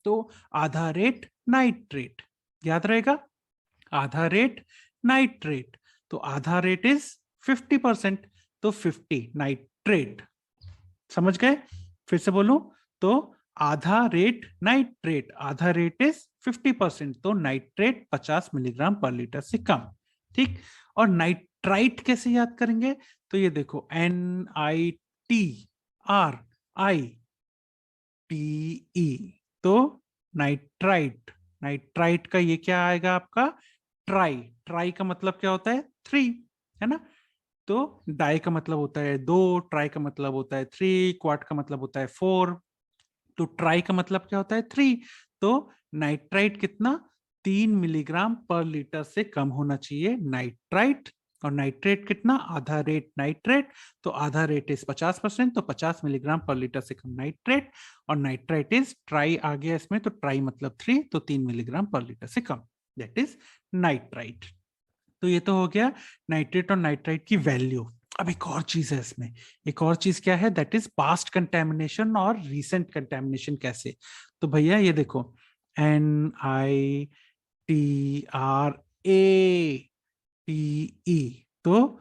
तो आधा रेट नाइट्रेट। याद रहेगा, आधा रेट नाइट्रेट। तो आधा रेट इज 50%, तो 50 नाइट्रेट। समझ गए? फिर से बोलूं तो आधा रेट नाइट्रेट, आधा रेट इज 50%, तो नाइट्रेट 50 मिलीग्राम पर लीटर से कम। ठीक। और नाइट्राइट कैसे याद करेंगे? तो ये देखो, NITRITE, तो नाइट्राइट, नाइट्राइट का ये क्या आएगा आपका? ट्राई। ट्राई का मतलब क्या होता है? 3, है ना? तो डाई का मतलब होता है 2, ट्राई का मतलब होता है 3, क्वाट का मतलब होता है 4, तो ट्राई का मतलब क्या होता है? 3। तो नाइट्राइट कितना? 3 मिलीग्राम पर लीटर से कम होना चाहिए नाइट्राइट। और नाइट्रेट कितना? आधा रेट नाइट्रेट, तो आधा रेट इज 50%, तो 50 मिलीग्राम पर लीटर से कम नाइट्रेट। और नाइट्राइट इज ट्राई आ गया इसमें, तो ट्राई मतलब 3, तो 3 मिलीग्राम पर लीटर से कम, दैट इज नाइट्राइट। तो ये तो हो गया नाइट्रेट और नाइट्राइट की वैल्यू। अब एक और चीज है इसमें, एक और चीज क्या है? दैट इज पास्ट कंटेमिनेशन और रीसेंट कंटेमिनेशन। कैसे? तो भैया ये देखो, NITRATE, तो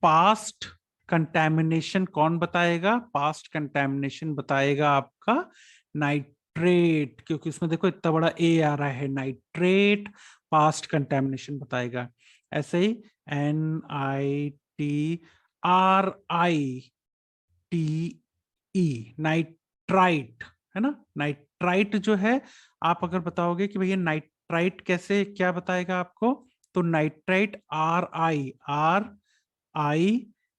पास्ट कंटेमिनेशन कौन बताएगा? पास्ट कंटेमिनेशन बताएगा आपका नाइट्रेट, क्योंकि उसमें देखो इतना बड़ा ए आ रहा है, नाइट्रेट पास्ट कंटेमिनेशन बताएगा। ऐसे ही NITRITE, नाइट्राइट, है ना? नाइट्राइट जो है, आप अगर बताओगे कि भैया नाइट्राइट कैसे, क्या बताएगा आपको? तो नाइट्राइट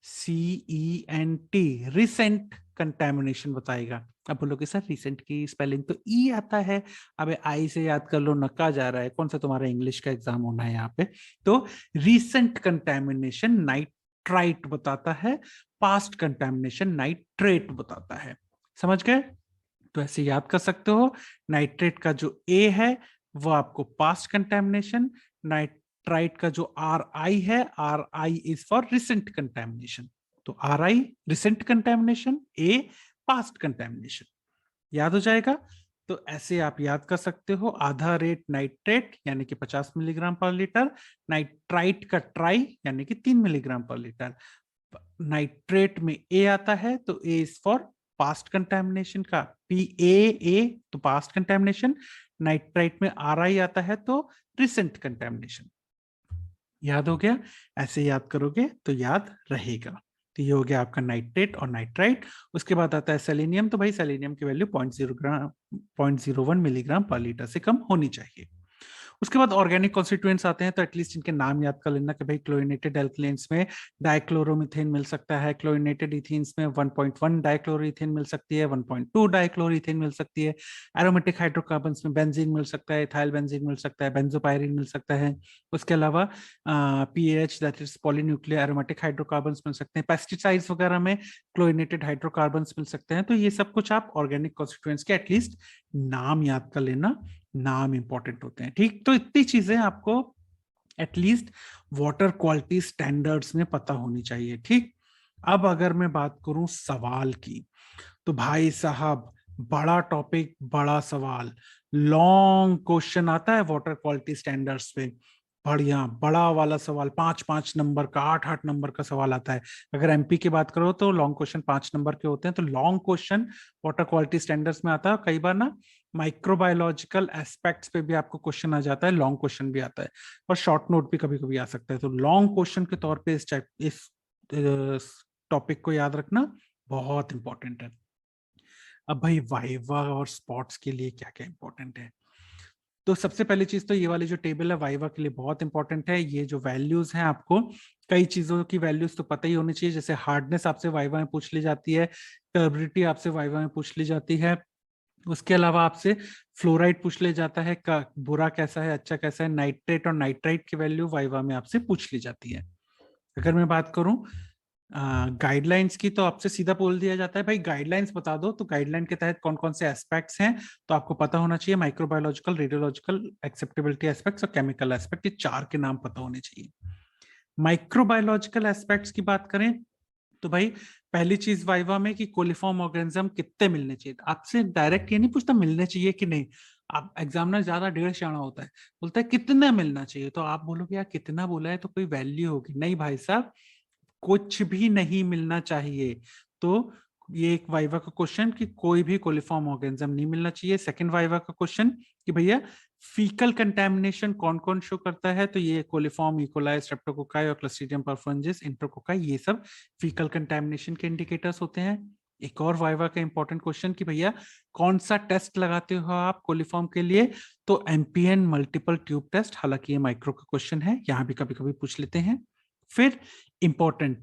RICENT, रिसेंट कंटेमिनेशन बताएगा। अब बोलोगे सर रिसेंट की स्पेलिंग तो ई आता है। अबे आई से याद कर लो, नक्का जा रहा है, कौन सा तुम्हारा इंग्लिश का एग्जाम होना है यहाँ पे? तो रिसेंट कंटेमिनेशन नाइट्राइट बताता है, पास्ट कंटेमिनेशन नाइट्रेट बताता है। समझ गए? तो ऐसे याद कर सकते हो, नाइट्रेट का जो ए है वो आपको पास्ट कंटेमिनेशन, नाइट्राइट का जो RI है, RI is for recent contamination. तो RI रिसेंट कंटेमिनेशन, ए पास्ट कंटेमिनेशन। याद हो जाएगा? तो ऐसे आप याद कर सकते हो, आधा रेट नाइट्रेट यानी कि 50 मिलीग्राम पर लीटर, नाइट्राइट का ट्राई यानी कि 3 मिलीग्राम पर लीटर। नाइट्रेट में ए आता है, तो ए इज फॉर पास्ट कंटेमिनेशन का, PAA, तो पास्ट कंटेमिनेशन। नाइट्राइट में RI आता है, तो रिसेंट कंटेमिनेशन। याद हो गया? ऐसे याद करोगे तो याद रहेगा। तो ये हो गया आपका नाइट्रेट और नाइट्राइट। उसके बाद आता है सेलेनियम। तो भाई सेलेनियम की वैल्यू 0.01 मिलीग्राम पर लीटर से कम होनी चाहिए। उसके बाद ऑर्गेनिक कॉन्स्टिट्यूएंट्स आते हैं, तो एटलीस्ट इनके नाम याद कर लेना कि भाई क्लोरीनेटेड एल्कलेन्स में डाइक्लोरोमीथेन मिल सकता है, क्लोरीनेटेड इथीन्स में 1.1 डाइक्लोरोइथेन मिल सकती है, 1.2 डाइक्लोरोइथेन मिल सकती है। एरोमेटिक हाइड्रोकार्बन्स में बेंजीन मिल सकता है, इथाइल बेंजीन मिल सकता है, बेंजोपायरीन मिल सकता है। उसके अलावा PAH that is polynuclear aromatic hydrocarbons मिल सकते हैं। पेस्टिसाइड्स वगैरह में क्लोरीनेटेड हाइड्रोकार्बन्स मिल सकते हैं। तो ये सब कुछ आप ऑर्गेनिक कॉन्स्टिट्यूएंट्स के एटलीस्ट नाम याद कर लेना, नाम इंपॉर्टेंट होते हैं। ठीक, तो इतनी चीजें आपको एटलीस्ट वाटर क्वालिटी स्टैंडर्ड्स में पता होनी चाहिए। ठीक। अब अगर मैं बात करूं सवाल की, तो भाई साहब बड़ा टॉपिक, बड़ा सवाल, लॉन्ग क्वेश्चन आता है वाटर क्वालिटी स्टैंडर्ड्स पे। बढ़िया बड़ा वाला सवाल, 5-5 नंबर का, 8-8 नंबर का सवाल आता है। अगर MP की बात करो तो लॉन्ग क्वेश्चन 5 नंबर के होते हैं। तो long question water quality standards में आता है। कई बार ना माइक्रोबायोलॉजिकल एस्पेक्ट्स पे भी आपको क्वेश्चन आ जाता है, लॉन्ग क्वेश्चन भी आता है, और शॉर्ट नोट भी कभी कभी आ सकता है। तो लॉन्ग क्वेश्चन के तौर पे इस टॉपिक को याद रखना बहुत इंपॉर्टेंट है। अब भाई वाइवा और स्पॉट्स के लिए क्या क्या इंपॉर्टेंट है? तो सबसे पहली चीज तो ये वाली जो टेबल है वाइवा के लिए बहुत इंपॉर्टेंट है। ये जो वैल्यूज हैं, आपको कई चीजों की वैल्यूज तो पता ही होनी चाहिए, जैसे हार्डनेस आपसे वाइवा में पूछ ली जाती है, टर्बिडिटी आपसे वाइवा में पूछ ली जाती है। उसके अलावा आपसे फ्लोराइड पूछ ले जाता है, का बुरा कैसा है अच्छा कैसा है। नाइट्रेट और नाइट्राइट की वैल्यू वाइवा में आपसे पूछ ली जाती है। अगर मैं बात करूं गाइडलाइंस की तो आपसे सीधा बोल दिया जाता है भाई गाइडलाइंस बता दो, तो गाइडलाइन के तहत कौन कौन से एस्पेक्ट्स हैं तो आपको पता होना चाहिए। माइक्रोबायोलॉजिकल, रेडियोलॉजिकल, एक्सेप्टेबिलिटी एस्पेक्ट्स और केमिकल एस्पेक्ट, ये 4 के नाम पता होने चाहिए। माइक्रोबायोलॉजिकल एस्पेक्ट्स की बात करें तो भाई पहली चीज वाइवा में कि कोलिफॉर्म ऑर्गेनिज्म कितने मिलने चाहिए, आपसे डायरेक्ट ये नहीं पूछता मिलने चाहिए कि नहीं। आप एग्जामिनर ज्यादा ढेर शाना होता है, बोलता है कितना मिलना चाहिए, तो आप बोलोगे यार कितना बोला है तो कोई वैल्यू होगी, नहीं भाई साहब, कुछ भी नहीं मिलना चाहिए। तो ये एक वाइवा का क्वेश्चन कि कोई भी कोलिफॉर्म ऑर्गेनिज्म नहीं मिलना चाहिए। सेकंड वाइवा का क्वेश्चन कि भैया फीकल कंटेमिनेशन कौन कौन शो करता है, तो ये कोलिफॉर्म, इकोलाई, स्ट्रेप्टोकोकाई और क्लस्ट्रीडियम परफेरेंजिस, इंटरकोकाई, ये सब फीकल कंटेमिनेशन के इंडिकेटर्स होते हैं। एक और वाइवा का इंपॉर्टेंट क्वेश्चन कि भैया कौन सा टेस्ट लगाते हो आप कोलिफॉर्म के लिए, तो एमपीएन मल्टीपल ट्यूब टेस्ट, हालांकि ये माइक्रो का क्वेश्चन है, यहां भी कभी कभी पूछ लेते हैं। फिर इंपॉर्टेंट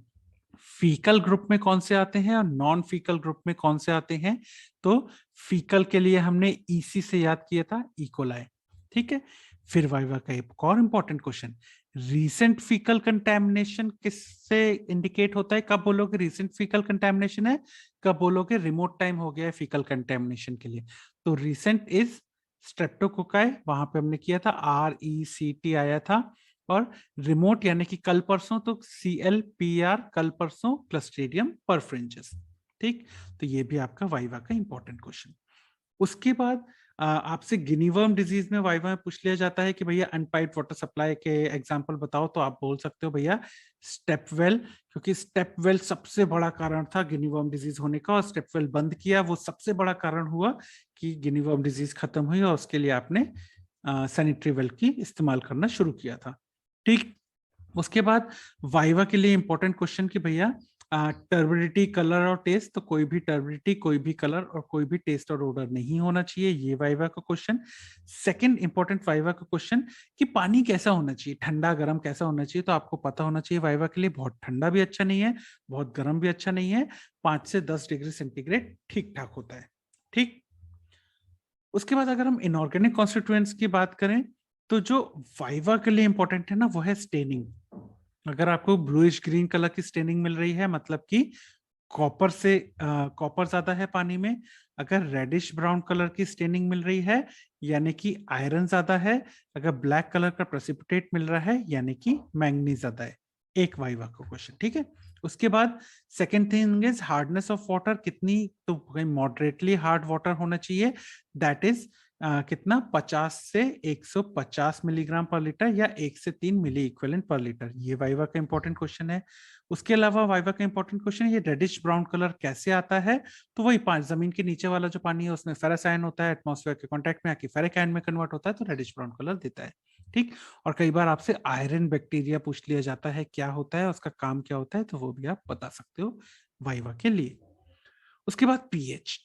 फीकल ग्रुप में कौन से आते हैं और नॉन फीकल ग्रुप में कौन से आते हैं, तो फीकल के लिए हमने ईसी से याद किया था, इकोलाई, ठीक है। फिर वाइवा का एक और important question, recent faecal contamination किससे इंडिकेट होता है, कब बोलोगे रीसेंट फीकल कंटैमिनेशन है, कब बोलोगे रिमोट टाइम हो गया है फीकल कंटैमिनेशन के लिए, तो रीसेंट इज स्ट्रेप्टोकोकाई, वहां पे हमने किया था RECT आया था, और रिमोट यानी कि कल परसों तो CLPR, कल परसों क्लस्ट्रीडियम परफ्रेंजिस, ठीक। तो ये भी आपका वाइवा का इंपॉर्टेंट क्वेश्चन। उसके बाद आपसे गिनीवर्म डिजीज में वाइवा में पूछ लिया जाता है कि भैया अनपाइप्ड वाटर सप्लाई के एग्जांपल बताओ, तो आप बोल सकते हो भैया स्टेपवेल, क्योंकि स्टेपवेल सबसे बड़ा कारण था गिनीवर्म डिजीज होने का, और स्टेपवेल बंद किया, वो सबसे बड़ा कारण हुआ कि गिनीवर्म डिजीज खत्म हुई, और उसके लिए आपने सैनिटरी वेल की इस्तेमाल करना शुरू किया था, ठीक। उसके बाद वाइवा के लिए इंपॉर्टेंट क्वेश्चन कि भैया टर्बिडिटी, कलर और टेस्ट, तो कोई भी टर्बिडिटी, कोई भी कलर और कोई भी टेस्ट और ऑर्डर नहीं होना चाहिए, ये वाइवा का क्वेश्चन। सेकंड इंपॉर्टेंट वाइवा का क्वेश्चन कि पानी कैसा होना चाहिए, ठंडा गर्म कैसा होना चाहिए, तो आपको पता होना चाहिए वाइवा के लिए बहुत ठंडा भी अच्छा नहीं है, बहुत गर्म भी अच्छा नहीं है, 5 से 10 डिग्री सेंटीग्रेड ठीक ठाक होता है, ठीक। उसके बाद अगर हम इनऑर्गेनिक कॉन्स्टिट्यूएंट्स की बात करें, तो जो वाइवा के लिए इंपॉर्टेंट है ना वो है स्टेनिंग। अगर आपको ब्लूइश ग्रीन कलर की स्टेनिंग मिल रही है, मतलब कि कॉपर से कॉपर ज्यादा है पानी में। अगर रेडिश ब्राउन कलर की स्टेनिंग मिल रही है, यानी कि आयरन ज्यादा है। अगर ब्लैक कलर का प्रेसिपिटेट मिल रहा है, यानी कि मैंगनीज ज्यादा है। एक वाइवा का क्वेश्चन, ठीक है। उसके बाद second thing is hardness of water, कितनी, तो मॉडरेटली हार्ड वाटर होना चाहिए, दैट इज कितना, 50 से 150 मिलीग्राम पर लीटर, या 1 से 3 मिली इक्विवेलेंट पर लीटर, ये वाइवा का इंपॉर्टेंट क्वेश्चन है। उसके अलावा वाइवा का इंपॉर्टेंट क्वेश्चन, ये रेडिश ब्राउन कलर कैसे आता है, तो वही जमीन के नीचे वाला जो पानी है उसमें फेरस आयन होता है, एटमॉस्फेयर के कांटेक्ट में आके फेरिक आयन में कन्वर्ट होता है, तो रेडिश ब्राउन कलर देता है, ठीक। और कई बार आपसे आयरन बैक्टीरिया पूछ लिया जाता है, क्या होता है, उसका काम क्या होता है, तो वो भी आप बता सकते हो वाइवा के लिए। उसके बाद पीएच,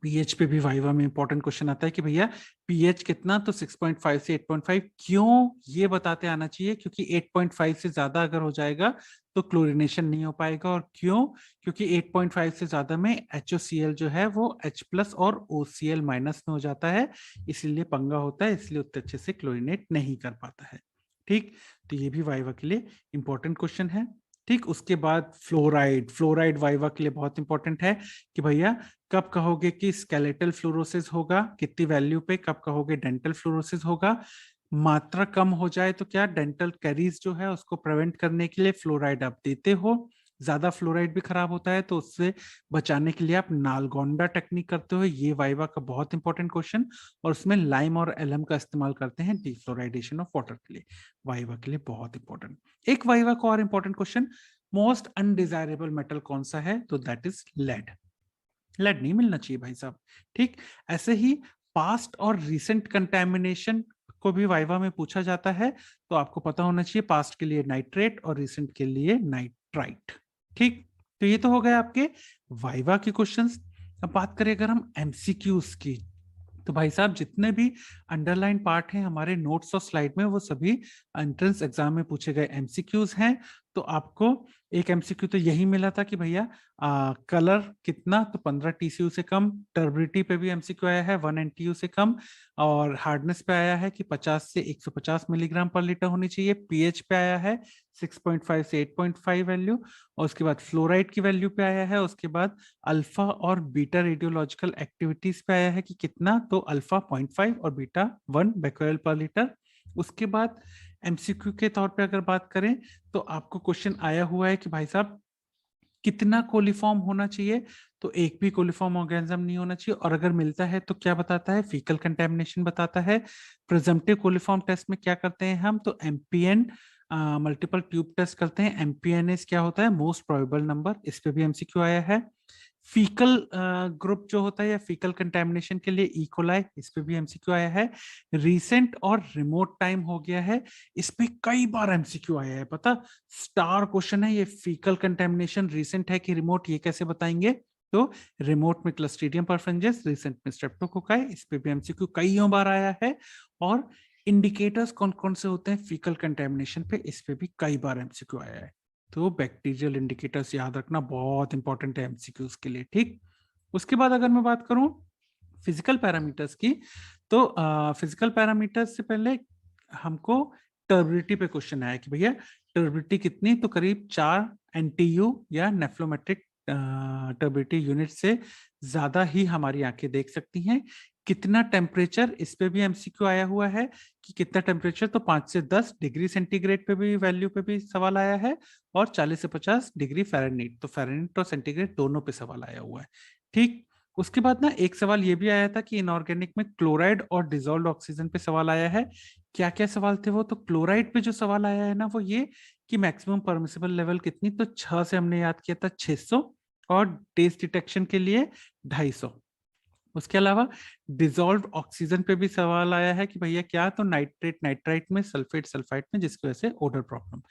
पीएच पे भी वाइवा में इंपॉर्टेंट क्वेश्चन आता है कि भैया पीएच कितना, तो 6.5 से 8.5, क्यों, ये बताते आना चाहिए, क्योंकि 8.5 से ज्यादा अगर हो जाएगा तो क्लोरिनेशन नहीं हो पाएगा, और क्यों, क्योंकि 8.5 से ज्यादा में HOCl जो है वो H+ और OCl- में हो जाता है, इसीलिए पंगा होता है, इसलिए उतने अच्छे से क्लोरिनेट नहीं कर पाता है, ठीक। तो ये भी वाइवा के लिए इंपॉर्टेंट क्वेश्चन है, ठीक। उसके बाद फ्लोराइड, फ्लोराइड वाइवा के लिए बहुत इंपॉर्टेंट है कि भैया कब कहोगे कि स्केलेटल फ्लोरोसिस होगा, कितनी वैल्यू पे, कब कहोगे डेंटल फ्लोरोसिस होगा, मात्रा कम हो जाए तो क्या डेंटल कैरीज जो है उसको प्रिवेंट करने के लिए फ्लोराइड आप देते हो, ज्यादा फ्लोराइड भी खराब होता है तो उससे बचाने के लिए आप नालगोंडा टेक्निक करते हो, ये वाइवा का बहुत इंपॉर्टेंट क्वेश्चन, और उसमें लाइम और एलम का इस्तेमाल करते हैं डिफ्लोराइडेशन ऑफ वाटर के लिए, वाइवा के लिए बहुत इंपॉर्टेंट। एक वाइवा का और important question, most undesirable metal कौन सा है, तो दैट इज लेड, लेड नहीं मिलना चाहिए भाई साहब, ठीक। ऐसे ही पास्ट और रिसेंट कंटेमिनेशन को भी वाइवा में पूछा जाता है, तो आपको पता होना चाहिए पास्ट के लिए नाइट्रेट और रिसेंट के लिए नाइट्राइट, ठीक। तो ये तो हो गए आपके वाइवा के क्वेश्चंस। अब बात करें अगर हम एमसीक्यूज की, तो भाई साहब जितने भी अंडरलाइन पार्ट हैं हमारे नोट्स और स्लाइड में, वो सभी एंट्रेंस एग्जाम में पूछे गए एमसीक्यूज हैं। तो आपको एक एमसीक्यू तो यही मिला था कि भैया कलर कितना, तो 15 टीसीयू से कम। टर्बिडिटी पे भी एमसीक्यू आया है 1 एनटीयू से कम। और हार्डनेस पे आया है कि 50 से 150 मिलीग्राम पर लीटर होनी चाहिए। पीएच पे आया है 6.5 से 8.5 वैल्यू। और उसके बाद फ्लोराइड की वैल्यू पे आया है। उसके बाद अल्फा और बीटा रेडियोलॉजिकल एक्टिविटीज पे आया है कि कितना, तो अल्फा 0.5 और बीटा 1 becquerel पर लीटर। उसके बाद एमसीक्यू के तौर पे अगर बात करें तो आपको क्वेश्चन आया हुआ है कि भाई साहब कितना कोलिफॉर्म होना चाहिए, तो एक भी कोलिफॉर्म ऑर्गेनिज्म नहीं होना चाहिए। और अगर मिलता है तो क्या बताता है, फीकल कंटेमिनेशन बताता है। प्रिजम्पटिव कोलिफॉर्म टेस्ट में क्या करते हैं हम, तो एमपीएन मल्टीपल ट्यूब टेस्ट करते हैं। एमपीएनएस क्या होता है, मोस्ट प्रोबेबल नंबर, इस पे भी एमसीक्यू आया है। फीकल ग्रुप जो होता है या फीकल कंटेमिनेशन के लिए इकोलाई, इस पे भी एमसीक्यू आया है। रीसेंट और रिमोट टाइम हो गया है, इस पे कई बार एमसीक्यू आया है, पता स्टार क्वेश्चन है ये। फीकल कंटेमिनेशन रीसेंट है कि रिमोट, ये कैसे बताएंगे, तो रिमोट में क्लस्ट्रीडियम परफेंजेस, रीसेंट में स्ट्रेप्टोकोकाई, इस पे भी एमसीक्यू कईयों बार आया है। और इंडिकेटर्स कौन कौन से होते हैं फीकल कंटेमिनेशन पे, इस पे भी कई बार एमसीक्यू आया है। तो बैक्टीरियल इंडिकेटर्स याद रखना बहुत इंपॉर्टेंट है एमसीक्यूज के लिए, ठीक। उसके बाद अगर मैं बात करूं फिजिकल पैरामीटर्स की, तो फिजिकल पैरामीटर्स से पहले हमको टर्बिडिटी पे क्वेश्चन आया कि भैया टर्बिडिटी कितनी, तो करीब 4 एनटीयू या नेफ्लोमेट्रिक टर्बिडिटी यूनिट से ज्यादा ही हमारी आंखें देख सकती हैं। कितना टेम्परेचर, इस पे भी एमसीक्यू आया हुआ है कि कितना टेम्परेचर, तो 5 से 10 डिग्री सेंटीग्रेड पे भी वैल्यू पे भी सवाल आया है। और 40 से 50 डिग्री फ़ारेनहीट, तो फ़ारेनहीट और सेंटीग्रेड दोनों पे सवाल आया हुआ है, ठीक। उसके बाद ना एक सवाल ये भी आया था कि इनऑर्गेनिक में क्लोराइड और डिजोल्व ऑक्सीजन पे सवाल आया है। क्या क्या सवाल थे वो, तो क्लोराइड पे जो सवाल आया है ना वो ये कि मैक्सिमम परमिसिबल लेवल कितनी, तो 6 से हमने याद किया था 600। और टेस्ट डिटेक्शन के लिए 250। उसके अलावा डिजोल्व ऑक्सीजन पे भी सवाल आया है कि भैया क्या, तो नाइट्रेट नाइट्राइट में, सल्फेट सल्फाइट में, जिसकी वजह से ओडर प्रॉब्लम,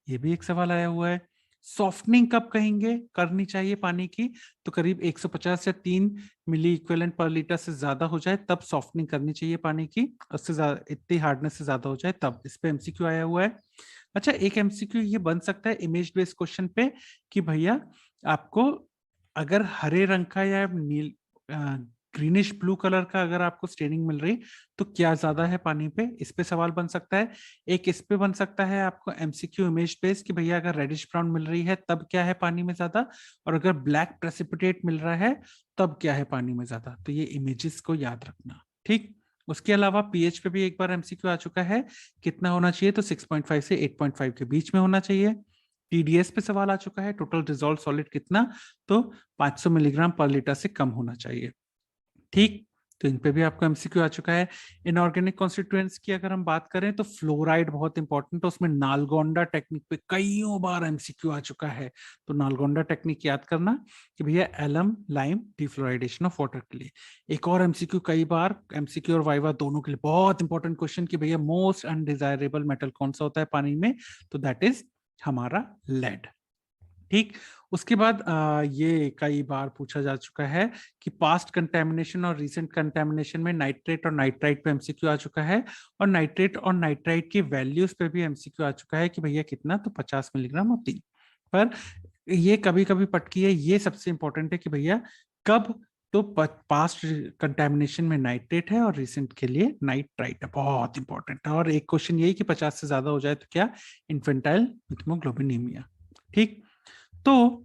ये भी एक सवाल आया हुआ है। सॉफ्टनिंग कब कहेंगे करनी चाहिए पानी की, तो करीब 150 या 3 मिली इक्विवेलेंट पर लीटर से ज्यादा हो जाए तब सॉफ्टनिंग करनी चाहिए पानी की। उससे इतनी हार्डनेस से ज्यादा हो जाए तब। इस पे एमसीक्यू आया हुआ है। अच्छा, एक एमसीक्यू ये बन सकता है इमेज बेस्ड क्वेश्चन पे कि भैया आपको अगर हरे रंग का या नील ग्रीनिश ब्लू कलर का अगर आपको स्टेनिंग मिल रही, तो क्या ज्यादा है पानी पे, इस पे सवाल बन सकता है। एक इस पे बन सकता है आपको एमसीक्यू इमेज बेस्ड कि भैया अगर रेडिश ब्राउन मिल रही है तब क्या है पानी में ज्यादा, और अगर ब्लैक प्रेसिपिटेट मिल रहा है तब क्या है पानी में ज्यादा। तो ये इमेजेस को याद रखना, ठीक। उसके अलावा पीएच पे भी एक बार एमसीक्यू आ चुका है, कितना होना चाहिए, तो 6.5 से 8.5 के बीच में होना चाहिए। टीडीएस पे सवाल आ चुका है, टोटल डिजोल्व सॉलिड कितना, तो 500 मिलीग्राम पर लीटर से कम होना चाहिए, ठीक। तो इन पे भी आपको एमसीक्यू आ चुका है। इनऑर्गेनिक कॉन्स्टिट्यूएंट्स की अगर हम बात करें तो फ्लोराइड बहुत इंपॉर्टेंट है, उसमें नालगोंडा टेक्निक पे कईयों बार एमसीक्यू आ चुका है। तो नालगोंडा टेक्निक याद करना कि भैया एलम लाइम डिफ्लोराइडेशन ऑफ वाटर के लिए। एक और एमसीक्यू कई बार, एमसीक्यू और वाइवा दोनों के लिए बहुत इंपॉर्टेंट क्वेश्चन कि भैया मोस्ट अनडिजायरेबल मेटल कौन सा होता है पानी में, तो दैट इज हमारा लेड, ठीक। उसके बाद ये कई बार पूछा जा चुका है कि पास्ट कंटेमिनेशन और रीसेंट कंटेमिनेशन में नाइट्रेट और नाइट्राइट पे एमसीक्यू आ चुका है। और नाइट्रेट और नाइट्राइट की वैल्यूज पे भी एमसीक्यू आ चुका है कि भैया कितना, तो 50 मिलीग्राम और 3। पर ये कभी कभी पटकी है, ये सबसे इंपॉर्टेंट है कि भैया कब, तो पास्ट कंटेमिनेशन में नाइट्रेट है और रिसेंट के लिए नाइट्राइट है, बहुत इंपॉर्टेंट है। और एक क्वेश्चन यही कि 50 से ज्यादा हो जाए तो क्या, इन्फेंटाइल हीमोग्लोबिनीमिया, ठीक। तो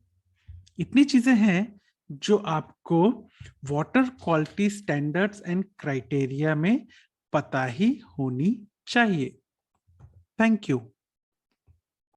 इतनी चीजें हैं जो आपको water quality standards and criteria में पता ही होनी चाहिए। Thank you.